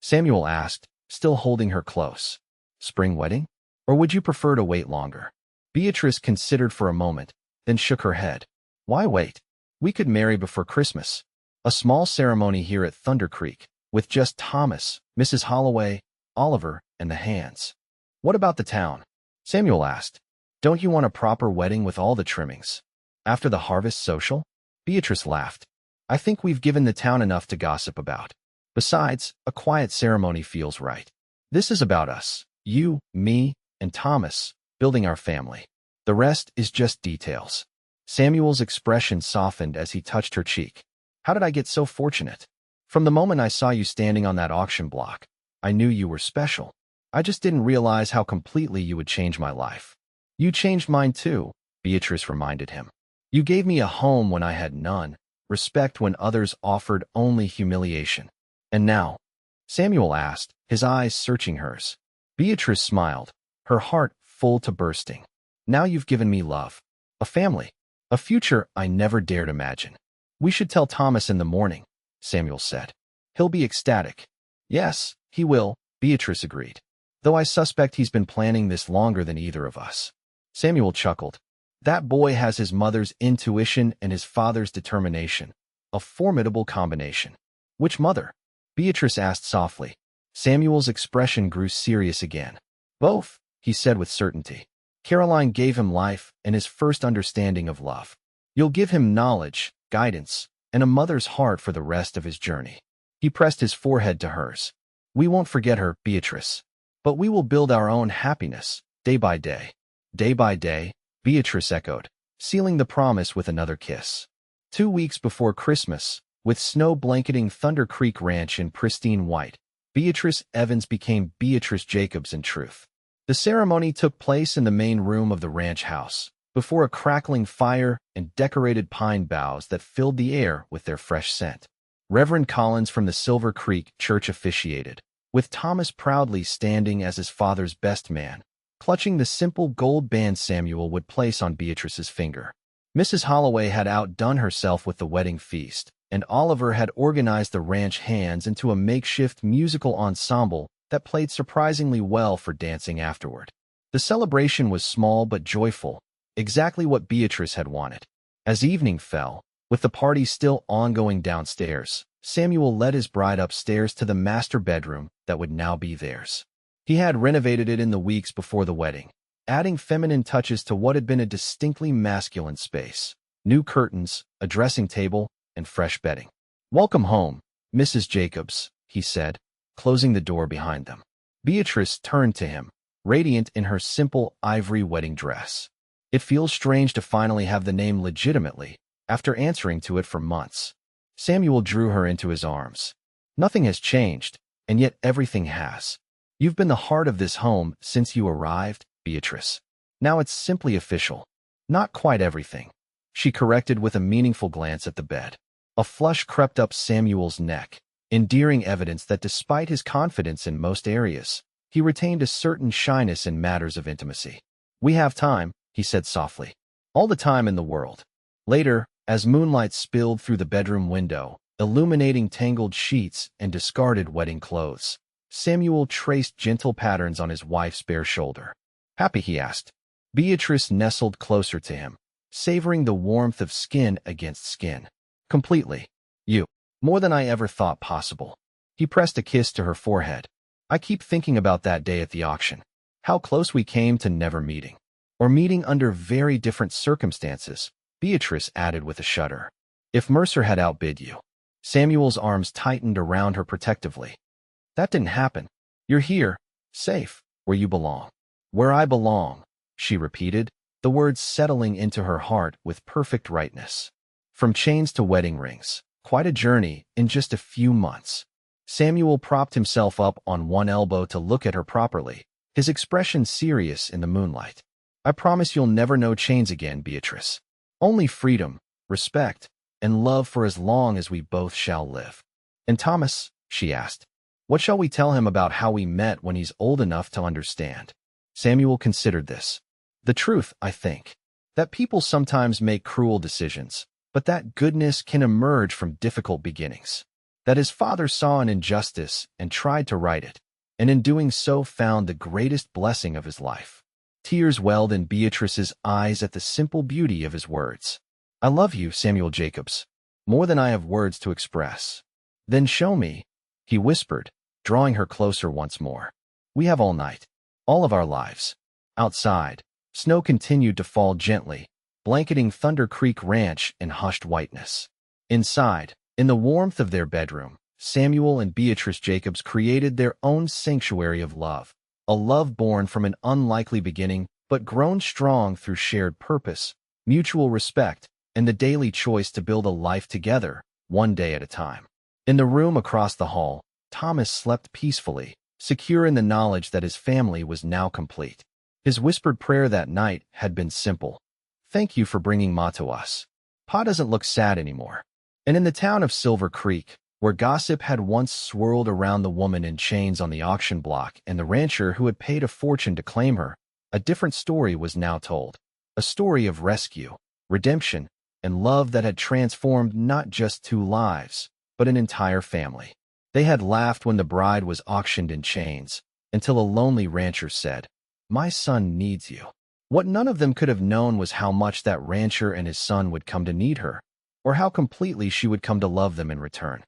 Samuel asked, still holding her close. Spring wedding? Or would you prefer to wait longer? Beatrice considered for a moment, then shook her head. Why wait? We could marry before Christmas. A small ceremony here at Thunder Creek, with just Thomas, Mrs. Holloway, Oliver, and the hands. What about the town? Samuel asked. Don't you want a proper wedding with all the trimmings? After the harvest social? Beatrice laughed. I think we've given the town enough to gossip about. Besides, a quiet ceremony feels right. This is about us, you, me, and Thomas, building our family. The rest is just details. Samuel's expression softened as he touched her cheek. How did I get so fortunate? From the moment I saw you standing on that auction block, I knew you were special. I just didn't realize how completely you would change my life. You changed mine too, Beatrice reminded him. You gave me a home when I had none, respect when others offered only humiliation. And now? Samuel asked, his eyes searching hers. Beatrice smiled, her heart full to bursting. Now you've given me love. A family. A future I never dared imagine. We should tell Thomas in the morning, Samuel said. He'll be ecstatic. Yes, he will, Beatrice agreed. Though I suspect he's been planning this longer than either of us. Samuel chuckled. That boy has his mother's intuition and his father's determination. A formidable combination. Which mother? Beatrice asked softly. Samuel's expression grew serious again. Both, he said with certainty. Caroline gave him life and his first understanding of love. You'll give him knowledge, guidance, and a mother's heart for the rest of his journey. He pressed his forehead to hers. We won't forget her, Beatrice. But we will build our own happiness, day by day. Day by day, Beatrice echoed, sealing the promise with another kiss. 2 weeks before Christmas, with snow blanketing Thunder Creek Ranch in pristine white, Beatrice Evans became Beatrice Jacobs in truth. The ceremony took place in the main room of the ranch house, before a crackling fire and decorated pine boughs that filled the air with their fresh scent. Reverend Collins from the Silver Creek Church officiated, with Thomas proudly standing as his father's best man, clutching the simple gold band Samuel would place on Beatrice's finger. Mrs. Holloway had outdone herself with the wedding feast, and Oliver had organized the ranch hands into a makeshift musical ensemble that played surprisingly well for dancing afterward. The celebration was small but joyful, exactly what Beatrice had wanted. As evening fell, with the party still ongoing downstairs, Samuel led his bride upstairs to the master bedroom that would now be theirs. He had renovated it in the weeks before the wedding, adding feminine touches to what had been a distinctly masculine space. New curtains, a dressing table, and fresh bedding. Welcome home, Mrs. Jacobs, he said, closing the door behind them. Beatrice turned to him, radiant in her simple ivory wedding dress. It feels strange to finally have the name legitimately, after answering to it for months. Samuel drew her into his arms. Nothing has changed, and yet everything has. You've been the heart of this home since you arrived, Beatrice. Now it's simply official. Not quite everything, she corrected with a meaningful glance at the bed. A flush crept up Samuel's neck, endearing evidence that despite his confidence in most areas, he retained a certain shyness in matters of intimacy. We have time, he said softly. All the time in the world. Later, as moonlight spilled through the bedroom window, illuminating tangled sheets and discarded wedding clothes, Samuel traced gentle patterns on his wife's bare shoulder. Happy, he asked. Beatrice nestled closer to him, savoring the warmth of skin against skin. Completely. You. More than I ever thought possible. He pressed a kiss to her forehead. I keep thinking about that day at the auction. How close we came to never meeting. Or meeting under very different circumstances, Beatrice added with a shudder. If Mercer had outbid you. Samuel's arms tightened around her protectively. That didn't happen. You're here, safe, where you belong. Where I belong, she repeated, the words settling into her heart with perfect rightness. From chains to wedding rings, quite a journey in just a few months. Samuel propped himself up on one elbow to look at her properly, his expression serious in the moonlight. I promise you'll never know chains again, Beatrice. Only freedom, respect, and love for as long as we both shall live. And Thomas, she asked, what shall we tell him about how we met when he's old enough to understand? Samuel considered this. The truth, I think, that people sometimes make cruel decisions, but that goodness can emerge from difficult beginnings. That his father saw an injustice and tried to right it, and in doing so found the greatest blessing of his life. Tears welled in Beatrice's eyes at the simple beauty of his words. I love you, Samuel Jacobs, more than I have words to express. Then show me, he whispered, drawing her closer once more. We have all night, all of our lives. Outside, snow continued to fall gently, blanketing Thunder Creek Ranch in hushed whiteness. Inside, in the warmth of their bedroom, Samuel and Beatrice Jacobs created their own sanctuary of love, a love born from an unlikely beginning but grown strong through shared purpose, mutual respect, and the daily choice to build a life together, one day at a time. In the room across the hall, Thomas slept peacefully, secure in the knowledge that his family was now complete. His whispered prayer that night had been simple. Thank you for bringing Ma to us. Pa doesn't look sad anymore. And in the town of Silver Creek, where gossip had once swirled around the woman in chains on the auction block and the rancher who had paid a fortune to claim her, a different story was now told. A story of rescue, redemption, and love that had transformed not just two lives, but an entire family. They had laughed when the bride was auctioned in chains, until a lonely rancher said, "My son needs you." What none of them could have known was how much that rancher and his son would come to need her, or how completely she would come to love them in return.